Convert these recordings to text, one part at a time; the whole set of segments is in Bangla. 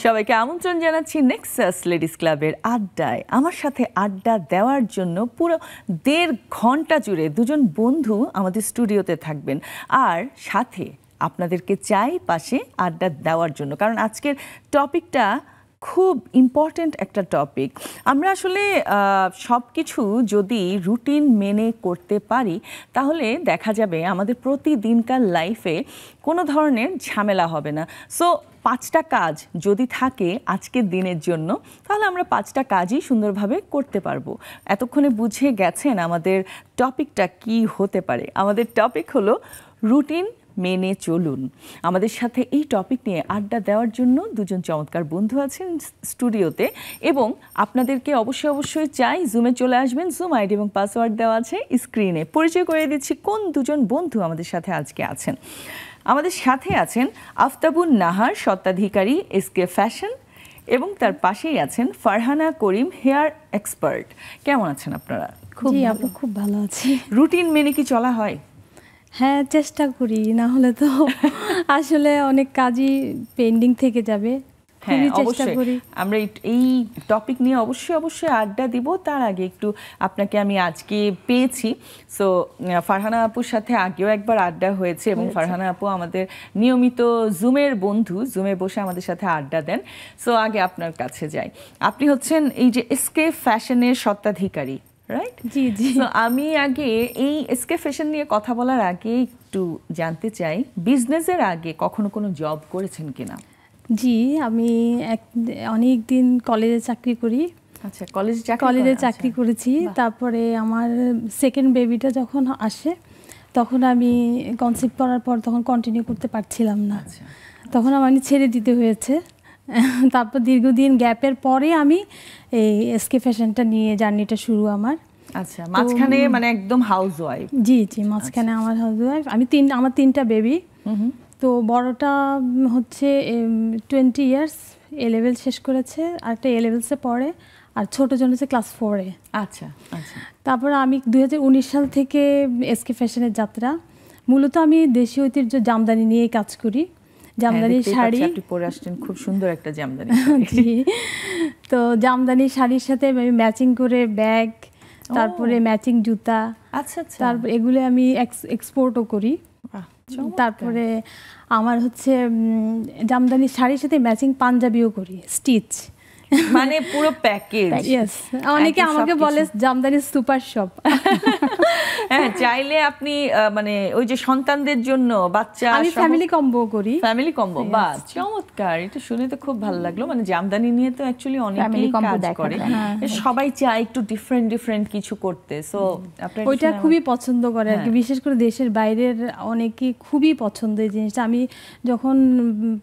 সবাইকে আমন্ত্রণ জানাচ্ছি নেক্সাস লেডিস ক্লাবের আড্ডায়। আমার সাথে আড্ডা দেওয়ার জন্য পুরো 1.5 ঘন্টা জুড়ে দুজন বন্ধু আমাদের স্টুডিওতে থাকবেন, আর সাথে আপনাদেরকে চাই পাশে আড্ডা দেওয়ার জন্য, কারণ আজকের টপিকটা খুব ইম্পর্ট্যান্ট একটা টপিক। আমরা আসলে সব কিছু যদি রুটিন মেনে করতে পারি তাহলে দেখা যাবে আমাদের প্রতিদিনকার লাইফে কোনো ধরনের ঝামেলা হবে না। সো 5টা কাজ যদি থাকে আজকের দিনের জন্য, তাহলে আমরা 5টা কাজই সুন্দরভাবে করতে পারবো। এতক্ষণে বুঝে গেছেন আমাদের টপিকটা কি হতে পারে। আমাদের টপিক হলো রুটিন মেনে চলুন। আমাদের সাথে এই টপিক নিয়ে আড্ডা দেওয়ার জন্য দুজন চমৎকার বন্ধু আছেন স্টুডিওতে, এবং আপনাদেরকে অবশ্যই চাই জুমে চলে আসবেন। জুম আইডি এবং পাসওয়ার্ড দেওয়া আছে স্ক্রিনে। পরিচয় করে দিচ্ছি কোন দুজন বন্ধু আমাদের সাথে আজকে আছেন। আমাদের সাথে আছেন আফতাবুন নাহার, স্বত্বাধিকারী এসকে ফ্যাশন, এবং তার পাশেই আছেন ফারহানা করিম, হেয়ার এক্সপার্ট। কেমন আছেন আপনারা? খুব ভালো আছি। রুটিন মেনে কি চলা হয়? হ্যাঁ, চেষ্টা করি, না হলে তো আসলে অনেক কাজই পেন্ডিং থেকে যাবে। হ্যাঁ, অবশ্যই আমরা এই টপিক নিয়ে অবশ্যই আড্ডা দিব। তার আগে একটু আপনাকে আমি আজকে পেয়েছি, সো ফারহানা আপুর সাথে আগেও একবার আড্ডা হয়েছে, এবং ফারহানা আপু আমাদের নিয়মিত জুমের বন্ধু, জুমে বসে আমাদের সাথে আড্ডা দেন। সো আগে আপনার কাছে যাই। আপনি হচ্ছেন এই যে এসকে ফ্যাশনের স্বত্বাধিকারী, রাইট? জি জি। তো আমি আগে এই এসকে ফ্যাশন নিয়ে কথা বলার আগে একটু জানতে চাই, বিজনেসের আগে কখনো কোনো জব করেছেন কিনা? জি, আমি অনেক দিন কলেজে চাকরি করি। আচ্ছা, কলেজে চাকরি করেছি। তারপরে আমার সেকেন্ড বেবিটা যখন আসে তখন আমি কনসিভ করার পর তখন কন্টিনিউ করতে পারছিলাম না, তখন আমার ছেড়ে দিতে হয়েছে। তারপর দীর্ঘদিন গ্যাপের পরে আমি এই এসকে ফ্যাশনটা নিয়ে জার্নিটা শুরু আমার। আচ্ছা, মাঝখানে মানে একদম হাউসওয়াইফ? জি জি, মাঝখানে আমার হাউসওয়াইফ। আমার 3টা বেবি। তো বড়টা হচ্ছে 20 ইয়ার্স, এ লেভেল শেষ করেছে, আর একটা এ লেভেলসে পড়ে, আর ছোটজন হচ্ছে ক্লাস 4-এ। আচ্ছা আচ্ছা। তারপর আমি 2019 সাল থেকে এসকে ফ্যাশনের যাত্রা। মূলত আমি দেশীয় ঐতিহ্য জামদানি নিয়েই কাজ করি। জামদানি শাড়ি আপনি পরে আসছেন, খুব সুন্দর একটা জামদানি। তো জামদানি শাড়ির সাথে আমি ম্যাচিং করে ব্যাগ, তারপরে ম্যাচিং জুতা, আচ্ছা আচ্ছা, তারপর এগুলো আমি এক্সপোর্টও করি। তারপরে আমার হচ্ছে জামদানি শাড়ির সাথে ম্যাচিং পাঞ্জাবিও করি, স্টিচ, মানে পুরো প্যাকেজ। ইয়েস, অনেকে আমাকে বলে জামদানি সুপার শপ। হ্যাঁ, চাইলে আপনি মানে ওই যে সন্তানদের জন্য বাচ্চা, আমি ফ্যামিলি কম্বো করি। ফ্যামিলি কম্বো, বাহ চমৎকার। এটা শুনে তো খুব ভালো লাগলো। মানে জামদানি নিয়ে তো অ্যাকচুয়ালি অনেকেই কাজ করে, সবাই চায় একটু ডিফারেন্ট কিছু করতে। সো আপনারা ওইটা খুবই পছন্দ করে আর কি, বিশেষ করে দেশের বাইরের অনেকে খুবই পছন্দ এই জিনিসটা। আমি যখন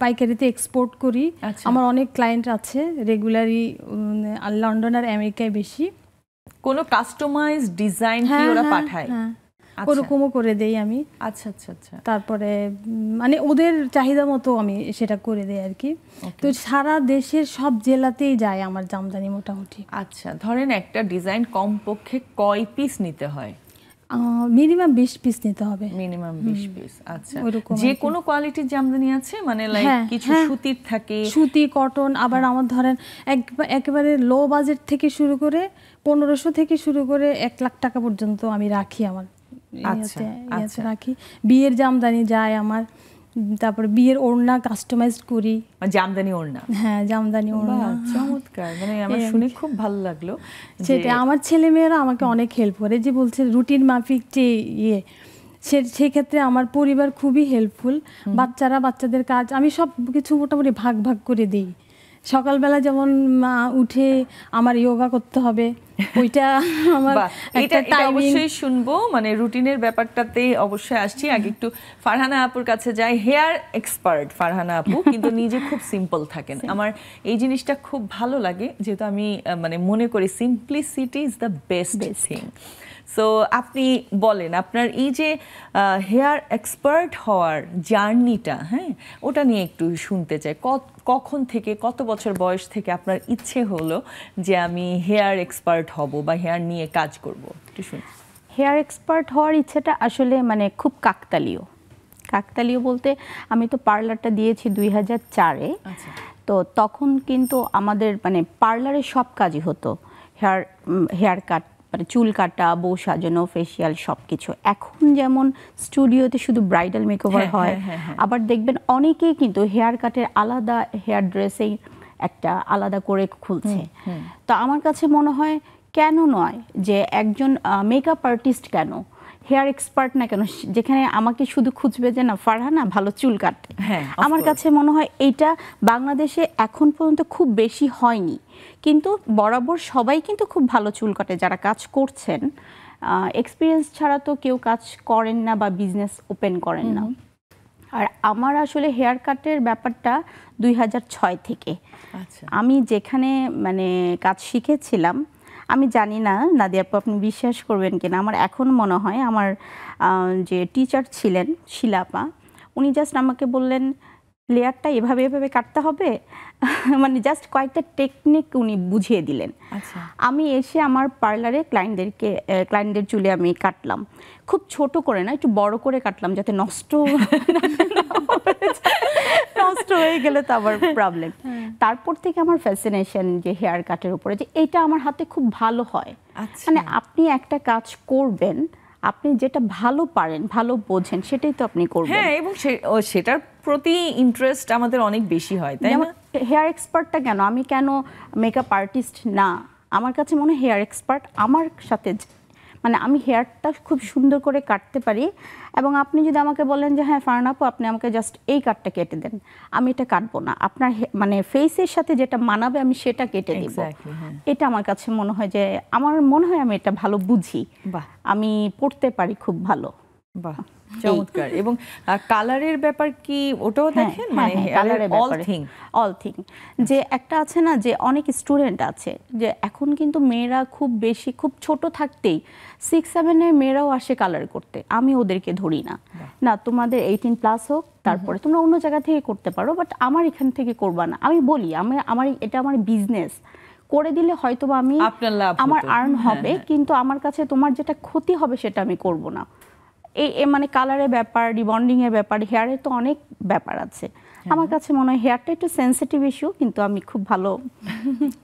পাইকারিতে এক্সপোর্ট করি, আমার অনেক ক্লায়েন্ট আছে রেগুলারই, লন্ডন আর আমেরিকায় বেশি। কোনো কাস্টমাইজ ডিজাইন কি ওরা পাঠায়? ওরকমও করে দেই আমি। আচ্ছা আচ্ছা আচ্ছা। তারপরে মানে ওদের চাহিদা মতো আমি সেটা করে দেই আর কি। তো সারা দেশের সব জেলাতেই যায় আমার জামদানি মোটামুটি। আচ্ছা, ধরেন একটা ডিজাইন কমপক্ষে কয় পিস নিতে হয়? মিনিমাম 20 পিস নিতে হবে। Minimum 20 piece. আচ্ছা, যে কোনো কোয়ালিটির জামদানি আছে? মানে লাইক কিছু সুতির থাকে, সুতি, কটন, আবার আমার ধরেন একেবারে লো বাজেট থেকে শুরু করে 1500 থেকে শুরু করে 1 লাখ টাকা পর্যন্ত আমি রাখি আমার। আচ্ছা, রাখি। বিয়ের জামদানি যায় আমার, তারপরে বিয়ের ওড়না কাস্টমাইজড করি। জামদানি ওড়না? হ্যাঁ, জামদানি ওড়না। চমৎকার, মানে আমার শুনে খুব ভালো লাগলো। সেটা আমার ছেলেমেয়েরা আমাকে অনেক হেল্প করে, যে বলছে রুটিন মাফিক যে সেক্ষেত্রে আমার পরিবার খুবই হেল্পফুল। বাচ্চাদের কাজ আমি সব কিছু মোটামুটি ভাগ করে দিই। সকালবেলা যেমন উঠে আমার যোগা করতে হবে, ওইটা আমার একটা টাইমিং। অবশ্যই শুনবো, মানে রুটিনের ব্যাপারটাতে অবশ্যই আসছি। আগে একটু ফারহানা আপুর কাছে যাই। হেয়ার এক্সপার্ট ফারহানা আপু, কিন্তু নিজে খুব সিম্পল থাকেন। আমার এই জিনিসটা খুব ভালো লাগে, যেহেতু আমি মানে মনে করি simplicity is the best thing. So আপনি বলেন আপনার এই যে হেয়ার এক্সপার্ট হওয়ার জার্নিটা, হ্যাঁ, ওটা নিয়ে একটু শুনতে চাই। কখন থেকে, কত বছর বয়স থেকে আপনার ইচ্ছে হলো যে আমি হেয়ার এক্সপার্ট হব বা হেয়ার নিয়ে কাজ করব? একটু শুনি। হেয়ার এক্সপার্ট হওয়ার ইচ্ছেটা আসলে মানে খুব কাকতালীয় বলতে, আমি তো পার্লারটা দিয়েছি 2004-এ। তো তখন কিন্তু আমাদের মানে পার্লারে সব কাজই হতো, হেয়ার কাট মানে চুল কাটা, বউ সাজানো, ফেসিয়াল সব কিছু। এখন যেমন স্টুডিওতে শুধু ব্রাইডাল মেকওভার হয়, আবার দেখবেন অনেকেই কিন্তু হেয়ার কাটের আলাদা, হেয়ার ড্রেসিং একটা আলাদা করে খুলছে। তো আমার কাছে মনে হয় কেন নয় যে একজন মেকআপ আর্টিস্ট কেন, হেয়ার এক্সপার্ট না কেন, যেখানে আমাকে শুধু খুঁজবে যে না ফারহানা ভালো চুল কাটে। আমার কাছে মনে হয় এইটা বাংলাদেশে এখন পর্যন্ত খুব বেশি হয়নি, কিন্তু বরাবর সবাই কিন্তু খুব ভালো চুল কাটে যারা কাজ করছেন। এক্সপিরিয়েন্স ছাড়া তো কেউ কাজ করেন না বা বিজনেস ওপেন করেন না। আর আমার আসলে হেয়ার কাটের ব্যাপারটা 2006 থেকে। আমি যেখানে মানে কাজ শিখেছিলাম, আমি জানি না নাদিয়া আপু আপনি বিশ্বাস করবেন কিনা, আমার এখন মনে হয় আমার যে টিচার ছিলেন শিলাপা, উনি জাস্ট আমাকে বললেন লেয়ারটা এভাবে এভাবে কাটতে হবে, মানে জাস্ট কয়েকটা টেকনিক উনি বুঝিয়ে দিলেন। আমি এসে আমার পার্লারে ক্লায়েন্টদের চুলে আমি কাটলাম, খুব ছোট করে না, একটু বড় করে কাটলাম যাতে নষ্ট হয়ে গেলে তো আবার প্রবলেম। তারপর থেকে আমার ফ্যাসিনেশন যে হেয়ার কাটের উপরে, যে এটা আমার হাতে খুব ভালো হয়। মানে আপনি একটা কাজ করবেন, আপনি যেটা ভালো পারেন, ভালো বোঝেন, সেটাই তো আপনি করবেন। হ্যাঁ, এবং সেটার প্রতি ইন্টারেস্ট আমাদের অনেক বেশি হয়, তাই না? হেয়ার এক্সপার্টটা কেন, আমি কেন মেকআপ আর্টিস্ট না? আমার কাছে মনে হয় হেয়ার এক্সপার্ট আমার সাথে, মানে আমি হেয়ারটা খুব সুন্দর করে কাটতে পারি। এবং আপনি যদি আমাকে বলেন যে হ্যাঁ ফারহানা আপু আপনি আমাকে জাস্ট এই কাটটা কেটে দেন, আমি এটা কাটবো না, আপনার মানে ফেসের সাথে যেটা মানাবে আমি সেটা কেটে দিব। এটা আমার কাছে মনে হয় যে, আমার মনে হয় আমি এটা ভালো বুঝি, আমি পড়তে পারি খুব ভালো। বাহ, চমৎকার। এবং কালারের ব্যাপার কি ওটাও দেখেন? মানে অল থিং যে একটা আছে না, যে অনেক স্টুডেন্ট আছে যে এখন কিন্তু মেয়েরা খুব বেশি, খুব ছোট থাকতেই 6-7 এর মেয়েরাও আসে কালার করতে, আমি ওদেরকে ধরি না, না তোমাদের 18+ হোক, তারপরে তোমরা অন্য জায়গা থেকে করতে পারো, বাট আমার এখান থেকে করবা না। আমি বলি এটা আমার বিজনেস, করে দিলে হয়তো আমি আমার আর্ন হবে, কিন্তু আমার কাছে তোমার যেটা ক্ষতি হবে সেটা আমি করব না। এই মানে কালারের ব্যাপার, রিবন্ডিং এর ব্যাপার, হেয়ারের তো অনেক ব্যাপার আছে। আমার কাছে মনে হয় হেয়ারটা একটু সেনসিটিভ ইস্যু, কিন্তু আমি খুব ভালো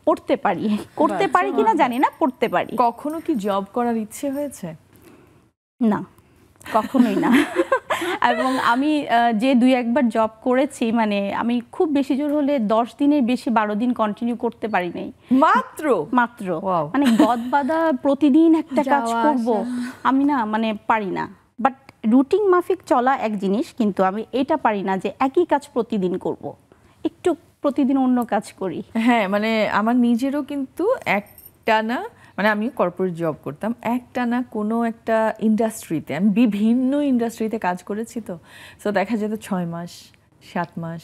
পড়তে পারি, করতে পারি কিনা জানি না, পড়তে পারি। কখনো কি জব করার ইচ্ছে হয়েছে? না, কখনোই না। এবং আমি যে 2-1 বার জব করেছি, মানে আমি খুব বেশি জোর হলে 10 দিনের বেশি 12 দিন কন্টিনিউ করতে পারি নাই। মাত্র মানে গদবাদা প্রতিদিন একটা কাজ করব, আমি না মানে পারি না। বাট রুটিন মাফিক চলা এক জিনিস, কিন্তু আমি এটা পারি না যে একই কাজ প্রতিদিন করব, একটু প্রতিদিন অন্য কাজ করি। হ্যাঁ, মানে আমার নিজেরও কিন্তু একটানা, মানে আমি কর্পোরেট জব করতাম, একটানা কোনো একটা ইন্ডাস্ট্রিতে, আমি বিভিন্ন ইন্ডাস্ট্রিতে কাজ করেছি, তো সো দেখা যেত 6 মাস 7 মাস,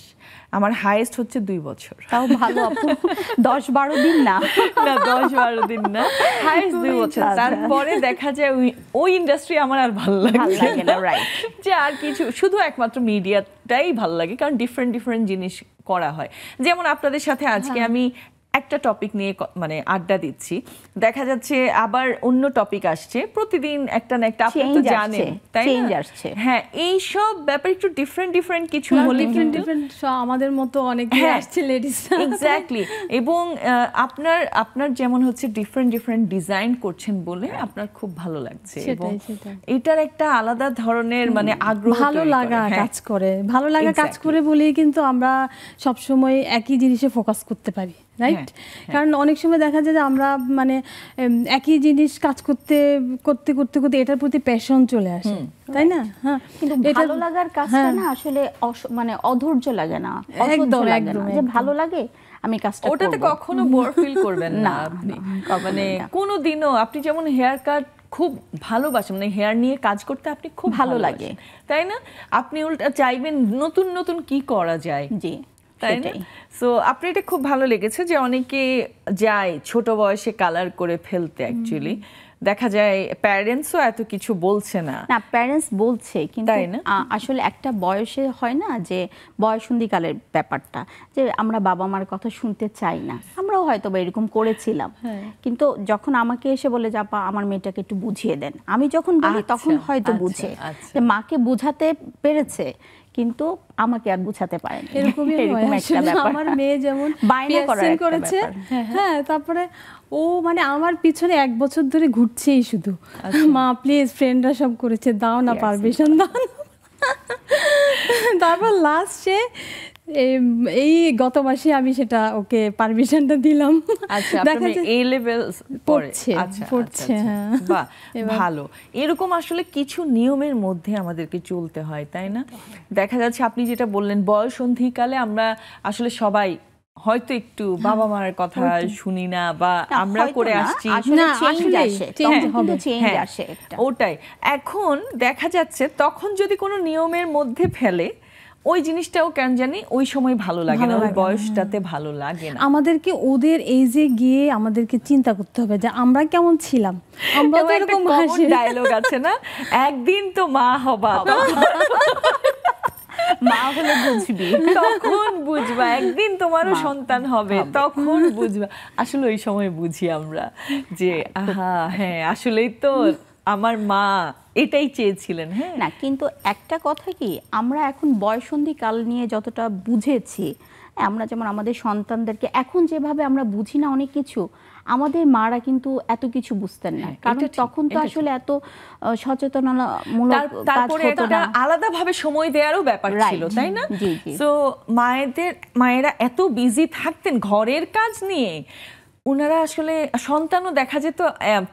আমার হাইয়েস্ট হচ্ছে 2 বছর। তাও ভালো আপু, 10-12 দিন না, 10-12 দিন না, হাইয়েস্ট 2 বছর। তারপরে দেখা যায় ওই ইন্ডাস্ট্রি আমার আর ভালো লাগে না, রাইট, যে আর কিছু, শুধু একমাত্র মিডিয়াটাই ভালো লাগে, কারণ ডিফারেন্ট জিনিস করা হয়। যেমন আপনাদের সাথে আজকে আমি একটা টপিক নিয়ে মানে আড্ডা দিচ্ছি, দেখা যাচ্ছে আবার অন্য টপিক আসছে, প্রতিদিন একটা না একটা, আপনি তো জানেন, তাই না? হ্যাঁ, এই সব ব্যাপার একটু ডিফারেন্ট কিছু হলে আমাদের মতো অনেকে আসছে লেডিস, এক্স্যাক্টলি। এবং আপনার যেমন হচ্ছে ডিফারেন্ট ডিজাইন করছেন বলে আপনার খুব ভালো লাগছে, এবং এটার একটা আলাদা ধরনের মানে আগ্রহ, ভালো লাগা কাজ করে, ভালো লাগা কাজ করে বলেই কিন্তু আমরা সবসময় একই জিনিসে ফোকাস করতে পারি, রাইট? কারণ অনেক সময় দেখা যায় যে আমরা মানে একই জিনিস কাজ করতে এটার প্রতি প্যাশন চলে আসে, তাই না? হ্যাঁ, কিন্তু ভালো লাগার কাজটা না আসলে মানে অধৈর্য লাগে না, অসহ্য লাগে না, যে ভালো লাগে আমি কাজটা করব, ওটাতে কখনো বোর ফিল করবেন না আপনি। মানে কোনো দিনও আপনি যেমন হেয়ার কাট খুব ভালোবাসেন, মানে হেয়ার নিয়ে কাজ করতে আপনি খুব ভালো লাগে, তাই না? আপনি উল্টা চাইবেন নতুন কি করা যায়, জি, তাই না? সো আপনার এটা খুব ভালো লেগেছে যে অনেকে যায় ছোট বয়সে কালার করে ফেলতে, অ্যাকচুয়ালি দেখা যায় প্যারেন্টসও এত কিছু বলছে না, প্যারেন্টস বলছে, কিন্তু আসলে একটা বয়সে হয় না যে বয়সন্ধিকালের ব্যাপারটা, যে আমরা বাবা মার কথা শুনতে চাই না, আমরাও হয়তো বা এরকম করেছিলাম, কিন্তু যখন আমাকে এসে বলে যে আপা আমার মেয়েটাকে একটু বুঝিয়ে দেন, আমি যখন বলি তখন হয়তো বুঝে, যে মাকে বোঝাতে পেরেছে, কিন্তু আমাকে আর বুঝাতে পারেন এরকমই হয় আসলে। আমার মেয়ে যেমন বায়না করার PSC একটা করেছে, ব্যাপার। হ্যাঁ তারপরে ও মানে আমার পিছনে 1 বছর ধরে ঘুরছেই শুধু, মা প্লিজ ফ্রেন্ডরা সব করেছে দাও না, PSC পারমিশন দাও না। তারপর লাস্টে এই গত মাসে আমি সেটা ওকে পারমিশনটা দিলাম। আচ্ছা, দেখা আপনি যায় এ লেভেল পড়ছে, আচ্ছা পড়ছে, হ্যাঁ। বাহ, ভালো। এরকম আসলে কিছু নিয়মের মধ্যে আমাদেরকে চলতে হয়, তাই না? দেখা যাচ্ছে আপনি যেটা বললেন, বয়সন্ধিকালে আমরা আসলে সবাই হয়তো একটু বাবা মার কথা শুনি না, বা আমরা করে আসছি আসলে না, চেঞ্জ আসলেই আসে, change তখন কিন্তু হবে। চেঞ্জ হ্যাঁ, আসে একটা। ওটাই। এখন দেখা যাচ্ছে তখন যদি কোনো নিয়মের মধ্যে ফেলে, ওই জিনিসটাও কেন জানি ওই সময় ভালো লাগে না, ওই বয়সটাতে ভালো লাগে না। আমাদেরকে ওদের এজে গিয়ে আমাদেরকে চিন্তা করতে হবে যে আমরা কেমন ছিলাম। আমরা তো এরকম হাসি ডায়লগ আছে না, একদিন তো মা হবা, মা হলে বুঝবি, তখন বুঝবা, একদিন তোমারও সন্তান হবে, তখন বুঝবা। আসলে ওই সময় বুঝি আমরা যে আহা হ্যাঁ আসলেই তো আমার মা এটাই চেয়েছিলেন। হ্যাঁ না, কিন্তু একটা কথা কি, আমরা এখন বয়সন্ধি কাল নিয়ে যতটা বুঝেছি, আমরা যেমন আমাদের সন্তানদেরকে এখন যেভাবে আমরা বুঝি না অনেক কিছু, আমাদের মারা কিন্তু এত কিছু বুঝতেন না, কারণ তখন তো আসলে এত সচেতনতামূলক কাজ তারপরে হতো একটা না, আলাদাভাবে সময় দেওয়ারও ব্যাপার ছিল, তাই না? জি, জি। তো মায়েরা এত বিজি থাকতেন ঘরের কাজ নিয়ে, ওনারা আসলে সন্তানও দেখা যেত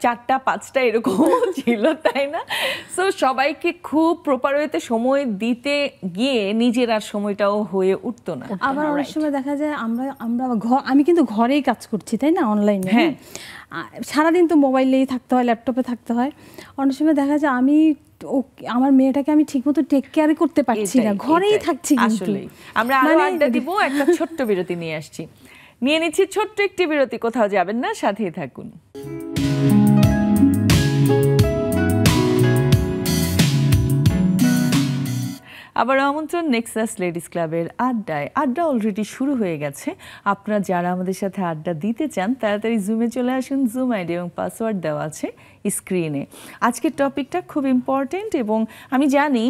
4টা 5টা এরকম ছিল, তাই না? সো সবাইকে খুব প্রপার ওয়েতে সময় দিতে গিয়ে নিজের আর সময়টাও হয়ে উঠতো না। আবার অনেক সময় দেখা যায় আমি কিন্তু ঘরেই কাজ করছি, তাই না, অনলাইনে। হ্যাঁ, সারাদিন তো মোবাইলেই থাকতে হয়, ল্যাপটপে থাকতে হয়। অনেক সময় দেখা যায় আমার মেয়েটাকে আমি ঠিকমতো টেক কেয়ার করতে পারছি না, ঘরেই থাকছি। আসলে আমরা আরো আড্ডা দিব, একটা ছোট্ট বিরতি নিয়ে আসছি, নিয়ে নিচ্ছি ছোট্ট একটি বিরতি, কোথাও যাবেন না, সাথেই থাকুন। আবার আমন্ত্রণ নেক্সাস লেডিস ক্লাবের আড্ডায়। আড্ডা অলরেডি শুরু হয়ে গেছে। আপনারা যারা আমাদের সাথে আড্ডা দিতে চান তাড়াতাড়ি জুমে চলে আসুন, জুম আইডি এবং পাসওয়ার্ড দেওয়া আছে স্ক্রিনে। আজকের টপিকটা খুব ইম্পর্টেন্ট এবং আমি জানি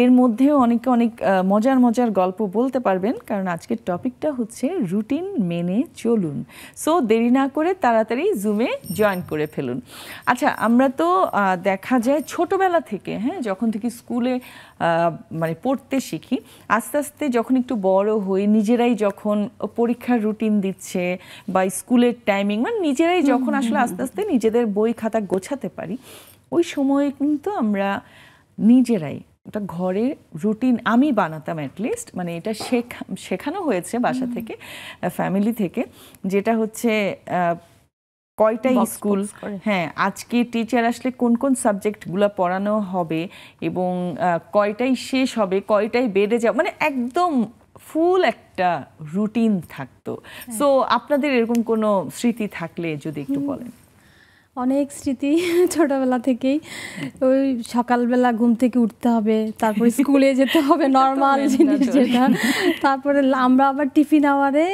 এর মধ্যেও অনেক মজার মজার গল্প বলতে পারবেন, কারণ আজকের টপিকটা হচ্ছে রুটিন মেনে চলুন। সো দেরি না করে তাড়াতাড়ি জুমে জয়েন করে ফেলুন। আচ্ছা, আমরা তো দেখা যায় ছোটবেলা থেকে, হ্যাঁ, যখন থেকে স্কুলে মানে পড়তে শিখি, আস্তে আস্তে যখন একটু বড় হই, নিজেরাই যখন পরীক্ষার রুটিন দিচ্ছে বা স্কুলের টাইমিং, মানে নিজেরাই যখন আসলে আস্তে আস্তে নিজেদের বই খাতা গোছাতে পারি, ওই সময়ে কিন্তু আমরা নিজেরাই ওটা ঘরের রুটিন আমি বানাতাম অ্যাটলিস্ট, মানে এটা শেখানো হয়েছে বাসা থেকে, ফ্যামিলি থেকে, যেটা হচ্ছে কয়টাই স্কুল, হ্যাঁ আজকে টিচার আসলে কোন কোন সাবজেক্টগুলো পড়ানো হবে এবং কয়টাই শেষ হবে, কয়টাই বেড়ে যাবে, মানে একদম ফুল একটা রুটিন থাকতো। সো আপনাদের এরকম কোনো স্মৃতি থাকলে যদি একটু বলেন। অনেক স্মৃতি ছোটবেলা থেকেই। ওই সকালবেলা ঘুম থেকে উঠতে হবে, তারপর স্কুলে যেতে হবে, নর্মাল জিনিস যেটা। তারপরে আমরা আবার টিফিন আওয়ারে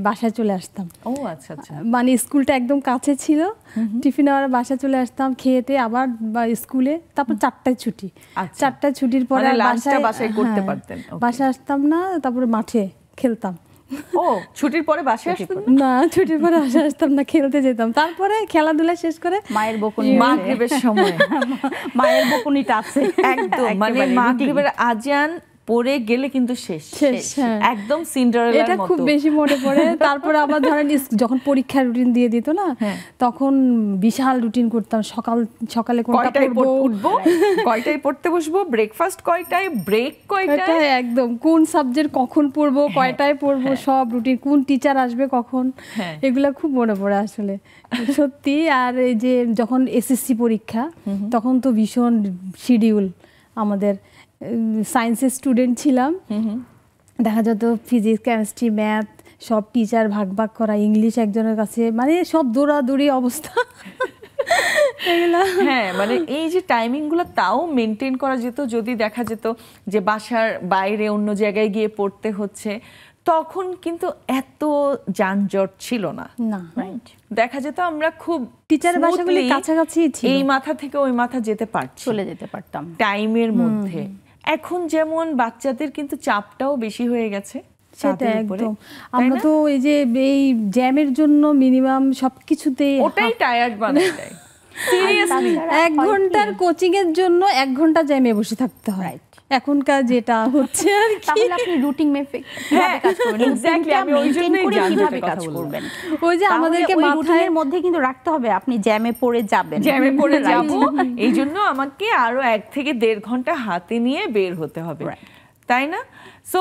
বাসায় চলে আসতাম। ও আচ্ছা আচ্ছা, মানে স্কুলটা একদম কাছে ছিল, টিফিন আওয়ারে বাসায় চলে আসতাম, খেয়েতে আবার স্কুলে, তারপর 4টায় ছুটি। 4টায় ছুটির পরে বাসায় করতে পারতেন? বাসায় আসতাম না, তারপরে মাঠে খেলতাম। ও, ছুটির পরে বাসায় আসতেন না? ছুটির পরে বাসায় আসতাম না, খেলতে যেতাম। তারপরে খেলাধুলা শেষ করে মায়ের বকুনি, মাগরিবের সময় মায়ের বকুনিটা আছে একদম, মানে মাগরিবের আজান পড়ে গেলে কিন্তু শেষ একদম সিন্ডারেলার মতো। এটা খুব বেশি মনে পড়ে। তারপরে আবার ধরেন যখন পরীক্ষার রুটিন দিয়ে দিত না, তখন বিশাল রুটিন করতাম। সকালে কয়টায় উঠবো, কয়টায় পড়তে বসবো, ব্রেকফাস্ট কয়টায়, ব্রেক কয়টায়, একদম কোন সাবজেক্ট কখন পড়বো, কয়টায় পড়বো, সব রুটিন, কোন টিচার আসবে কখন, এগুলা খুব মনে পড়ে আসলে সত্যি। আর এই যে যখন এসএসসি পরীক্ষা, তখন তো ভীষণ শিডিউল আমাদের। সায়েন্সের স্টুডেন্ট ছিলাম, দেখা যেত ফিজিক্স, কেমিস্ট্রি, ম্যাথ সব টিচার ভাগ ভাগ করা, ইংলিশ একজনের কাছে, মানে সব দৌড়াদৌড়ি অবস্থা। হ্যাঁ, মানে এই যে টাইমিংগুলো তাও মেনটেন করা যেত। যদি দেখা যেত যে বাসার বাইরে অন্য জায়গায় গিয়ে পড়তে হচ্ছে, তখন কিন্তু এত যানজট ছিল না। দেখা যেত আমরা খুব টিচারের বাসাগুলি কাছাকাছি ছিল, এই মাথা থেকে ওই মাথা যেতে পারছি, চলে যেতে পারতাম টাইমের মধ্যে। এখন যেমন বাচ্চাদের কিন্তু চাপটাও বেশি হয়ে গেছে সেটা তাদের উপরে, একদম। তাই আমরা না? তো এই যে এই জ্যামের জন্য মিনিমাম সবকিছুতেই ওটাই টায়ার্ড বানায় দেয় সিরিয়াসলি। তাছাড়া 1 ঘন্টার কোচিং এর জন্য 1 ঘন্টা জ্যামে বসে থাকতে হয়। Right. এখনকার যেটা হচ্ছে আর কি, তাহলে আপনি রুটিন মেফিক হ্যাঁ, কিভাবে কাজ করবেন, exactly, আমি ওই জন্যই জানতে কিভাবে কথা কাজ বললাম। করবেন, ওই যে তাহলে আমাদেরকে ওই মাথায় রুটিনের মধ্যে কিন্তু রাখতে হবে আপনি জ্যামে পড়ে যাবেন, জ্যামে পড়ে Right. যাব, এই জন্য আমাকে আরো 1 থেকে 1.5 ঘন্টা হাতে নিয়ে বের হতে হবে, Right. তাই না? সো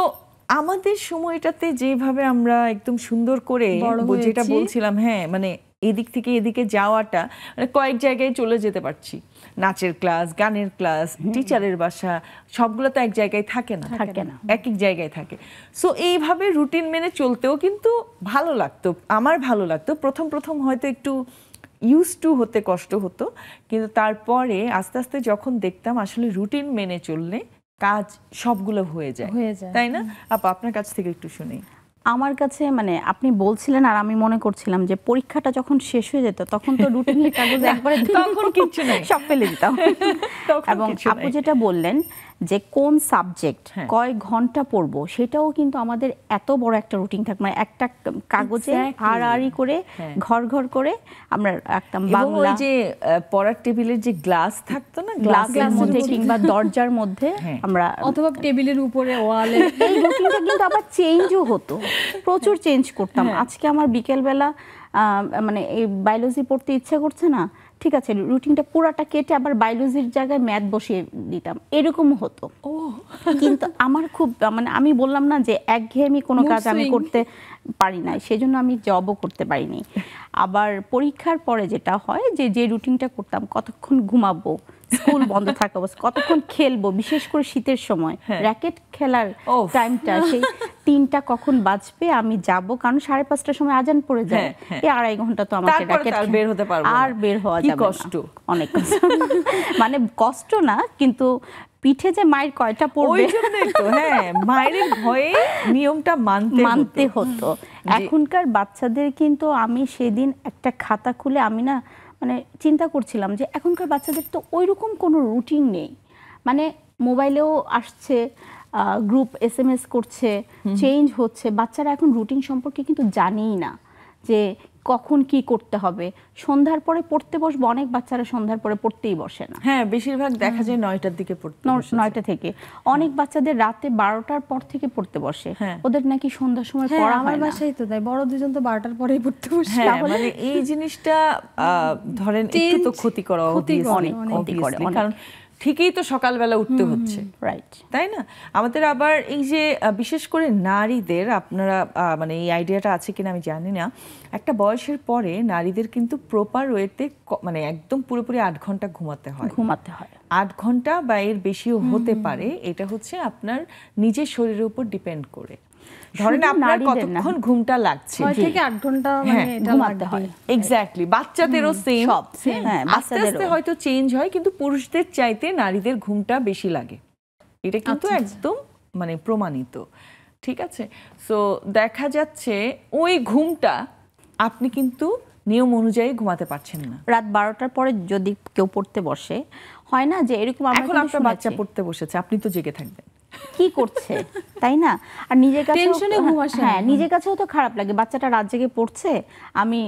আমাদের সময়টাতে যেভাবে আমরা একদম সুন্দর করে বড় যেটা হয়েছি। বলছিলাম, হ্যাঁ মানে এদিক থেকে এদিকে যাওয়াটা, মানে কয়েক জায়গায় চলে যেতে পারছি, নাচের ক্লাস, গানের ক্লাস, টিচারের বাসা, সবগুলো তো এক জায়গায় থাকে না, থাকে না। এক এক জায়গায় থাকে। সো এইভাবে রুটিন মেনে চলতেও কিন্তু ভালো লাগতো, আমার ভালো লাগতো। প্রথম প্রথম হয়তো একটু ইউজ টু হতে কষ্ট হতো, কিন্তু তারপরে আস্তে আস্তে যখন দেখতাম আসলে রুটিন মেনে চললে কাজ সবগুলো হয়ে যায়, তাই না? আপা, আপনার কাছ থেকে একটু শুনি। আমার কাছে মানে আপনি বলছিলেন আর আমি মনে করছিলাম যে পরীক্ষাটা যখন শেষ হয়ে যেত তখন তো রুটিনের কাগজ একবারে তখন কিচ্ছু নাই, সব ফেলে দিতাম। তখন এবং কিছু আপু নাই। যেটা বললেন যে কোন সাবজেক্ট হ্যাঁ। কয় ঘন্টা পড়বো, সেটাও কিন্তু আমাদের এত বড় একটা রুটিন থাকে, মানে একটা কাগজে Exactly. আড়াআড়ি করে হ্যাঁ। ঘর ঘর করে আমরা রাখতাম। এবং বাংলা ওই যে পড়ার টেবিলের যে গ্লাস থাকতো না, গ্লাসের মধ্যে উপরে। কিংবা দরজার মধ্যে হ্যাঁ। আমরা অথবা টেবিলের উপরে ওয়ালে এই রুটিনটা কিন্তু আবার চেঞ্জও হতো, প্রচুর চেঞ্জ করতাম। হ্যাঁ। আজকে আমার বিকেলবেলা মানে এই বায়োলজি পড়তে ইচ্ছা করছে না, ঠিক আছে রুটিনটা পুরাটা কেটে আবার বায়োলজির জায়গায় ম্যাথ বসিয়ে দিতাম, এরকম হতো। ও কিন্তু আমার খুব মানে আমি বললাম না যে একঘেয়েমি কোনো Mood কাজ আমি swing. করতে পারি না, সেজন্য আমি জবও করতে পারিনি। আবার পরীক্ষার পরে যেটা হয় যে যে রুটিনটা করতাম, কতক্ষণ ঘুমাবো, স্কুল বন্ধ থাকা অবস্থা, কতক্ষণ খেলবো, বিশেষ করে শীতের সময় হ্যাঁ। র্যাকেট খেলার ওফ। টাইমটা সেই 3টা কখন বাজবে আমি যাব, কারণ 5:30টার সময় আজান পড়ে যায়, হ্যাঁ, হ্যাঁ। এই 2.5 ঘন্টা তো আমাকে তারপরে র্যাকেট তো আর বের হতে পারবো না। আর বের হওয়া কি যাবে না। কষ্ট। অনেক কষ্ট মানে কষ্ট না, কিন্তু পিঠে যে মায়ের কয়টা ওই পড়বে জন্যই তো, হ্যাঁ, মায়ের ভয়ে নিয়মটা মানতে হতো। এখনকার বাচ্চাদের কিন্তু আমি সেদিন একটা খাতা খুলে আমি না মানে চিন্তা করছিলাম যে এখনকার বাচ্চাদের তো ওইরকম কোনো রুটিন নেই, মানে মোবাইলেও আসছে গ্রুপ SMS করছে, চেঞ্জ হচ্ছে, বাচ্চারা এখন রুটিন সম্পর্কে কিন্তু জানেই না যে কখন কি করতে হবে। সন্ধ্যার পরে পড়তে বসবো, অনেক বাচ্চারা সন্ধ্যার পরে পড়তেই বসে না, হ্যাঁ, বেশিরভাগ দেখা যায় 9টার দিকে পড়তে বসেছে। 9টা থেকে। অনেক বাচ্চাদের রাতে 12টার পর থেকে পড়তে বসে, হ্যাঁ। ওদের নাকি সন্ধ্যার সময় হ্যাঁ, পড়া আমার হয় না। বাসায় তো তাই, বড় দুজন তো 12টার পরেই পড়তে বসে। হ্যাঁ, মানে এই জিনিসটা ধরেন একটু তো ক্ষতি করা, অনেক ক্ষতি করে, অনেক। কারণ ঠিকই তো সকালবেলা উঠতে হচ্ছে, রাইট। তাই না? আমাদের আবার এই যে বিশেষ করে নারীদের, আপনারা মানে এই আইডিয়াটা আছে কিনা আমি জানি না, একটা বয়সের পরে নারীদের কিন্তু প্রপার ওয়েতে মানে একদম পুরোপুরি 8 ঘন্টা ঘুমাতে হয়। 8 ঘন্টা বা এর বেশিও হতে পারে, এটা হচ্ছে আপনার নিজের শরীরের উপর ডিপেন্ড করে। ধরেন শুধু আপনার নারীদের না। কতক্ষণ ঘুমটা লাগছে, 6 থেকে 8 ঘন্টা মানে হ্যাঁ, এটা ঘুমাতে লাগবেই। হয়। এক্স্যাক্টলি। বাচ্চাদেরও সেম, সব same, হ্যাঁ, আস্তে আস্তে বাচ্চাদেরও। হয়তো চেঞ্জ হয়, কিন্তু পুরুষদের চাইতে নারীদের ঘুমটা বেশি লাগে, এটা কিন্তু একদম মানে প্রমাণিত, ঠিক আছে? সো দেখা যাচ্ছে ওই ঘুমটা আপনি কিন্তু নিয়ম অনুযায়ী ঘুমাতে পারছেন না। রাত 12টার পরে যদি কেউ পড়তে বসে, হয় না যে এরকম আমরা এখন কিন্তু আপনার বাচ্চা শুনেছি। পড়তে বসেছে, আপনি তো জেগে থাকবেন, কি করছে তাই না? আর নিজের কাছে টেনশনে ঘুম আসে না। হ্যাঁ, নিজের কাছেও তো খারাপ লাগে, বাচ্চাটা রাত জেগে পড়ছে, আমি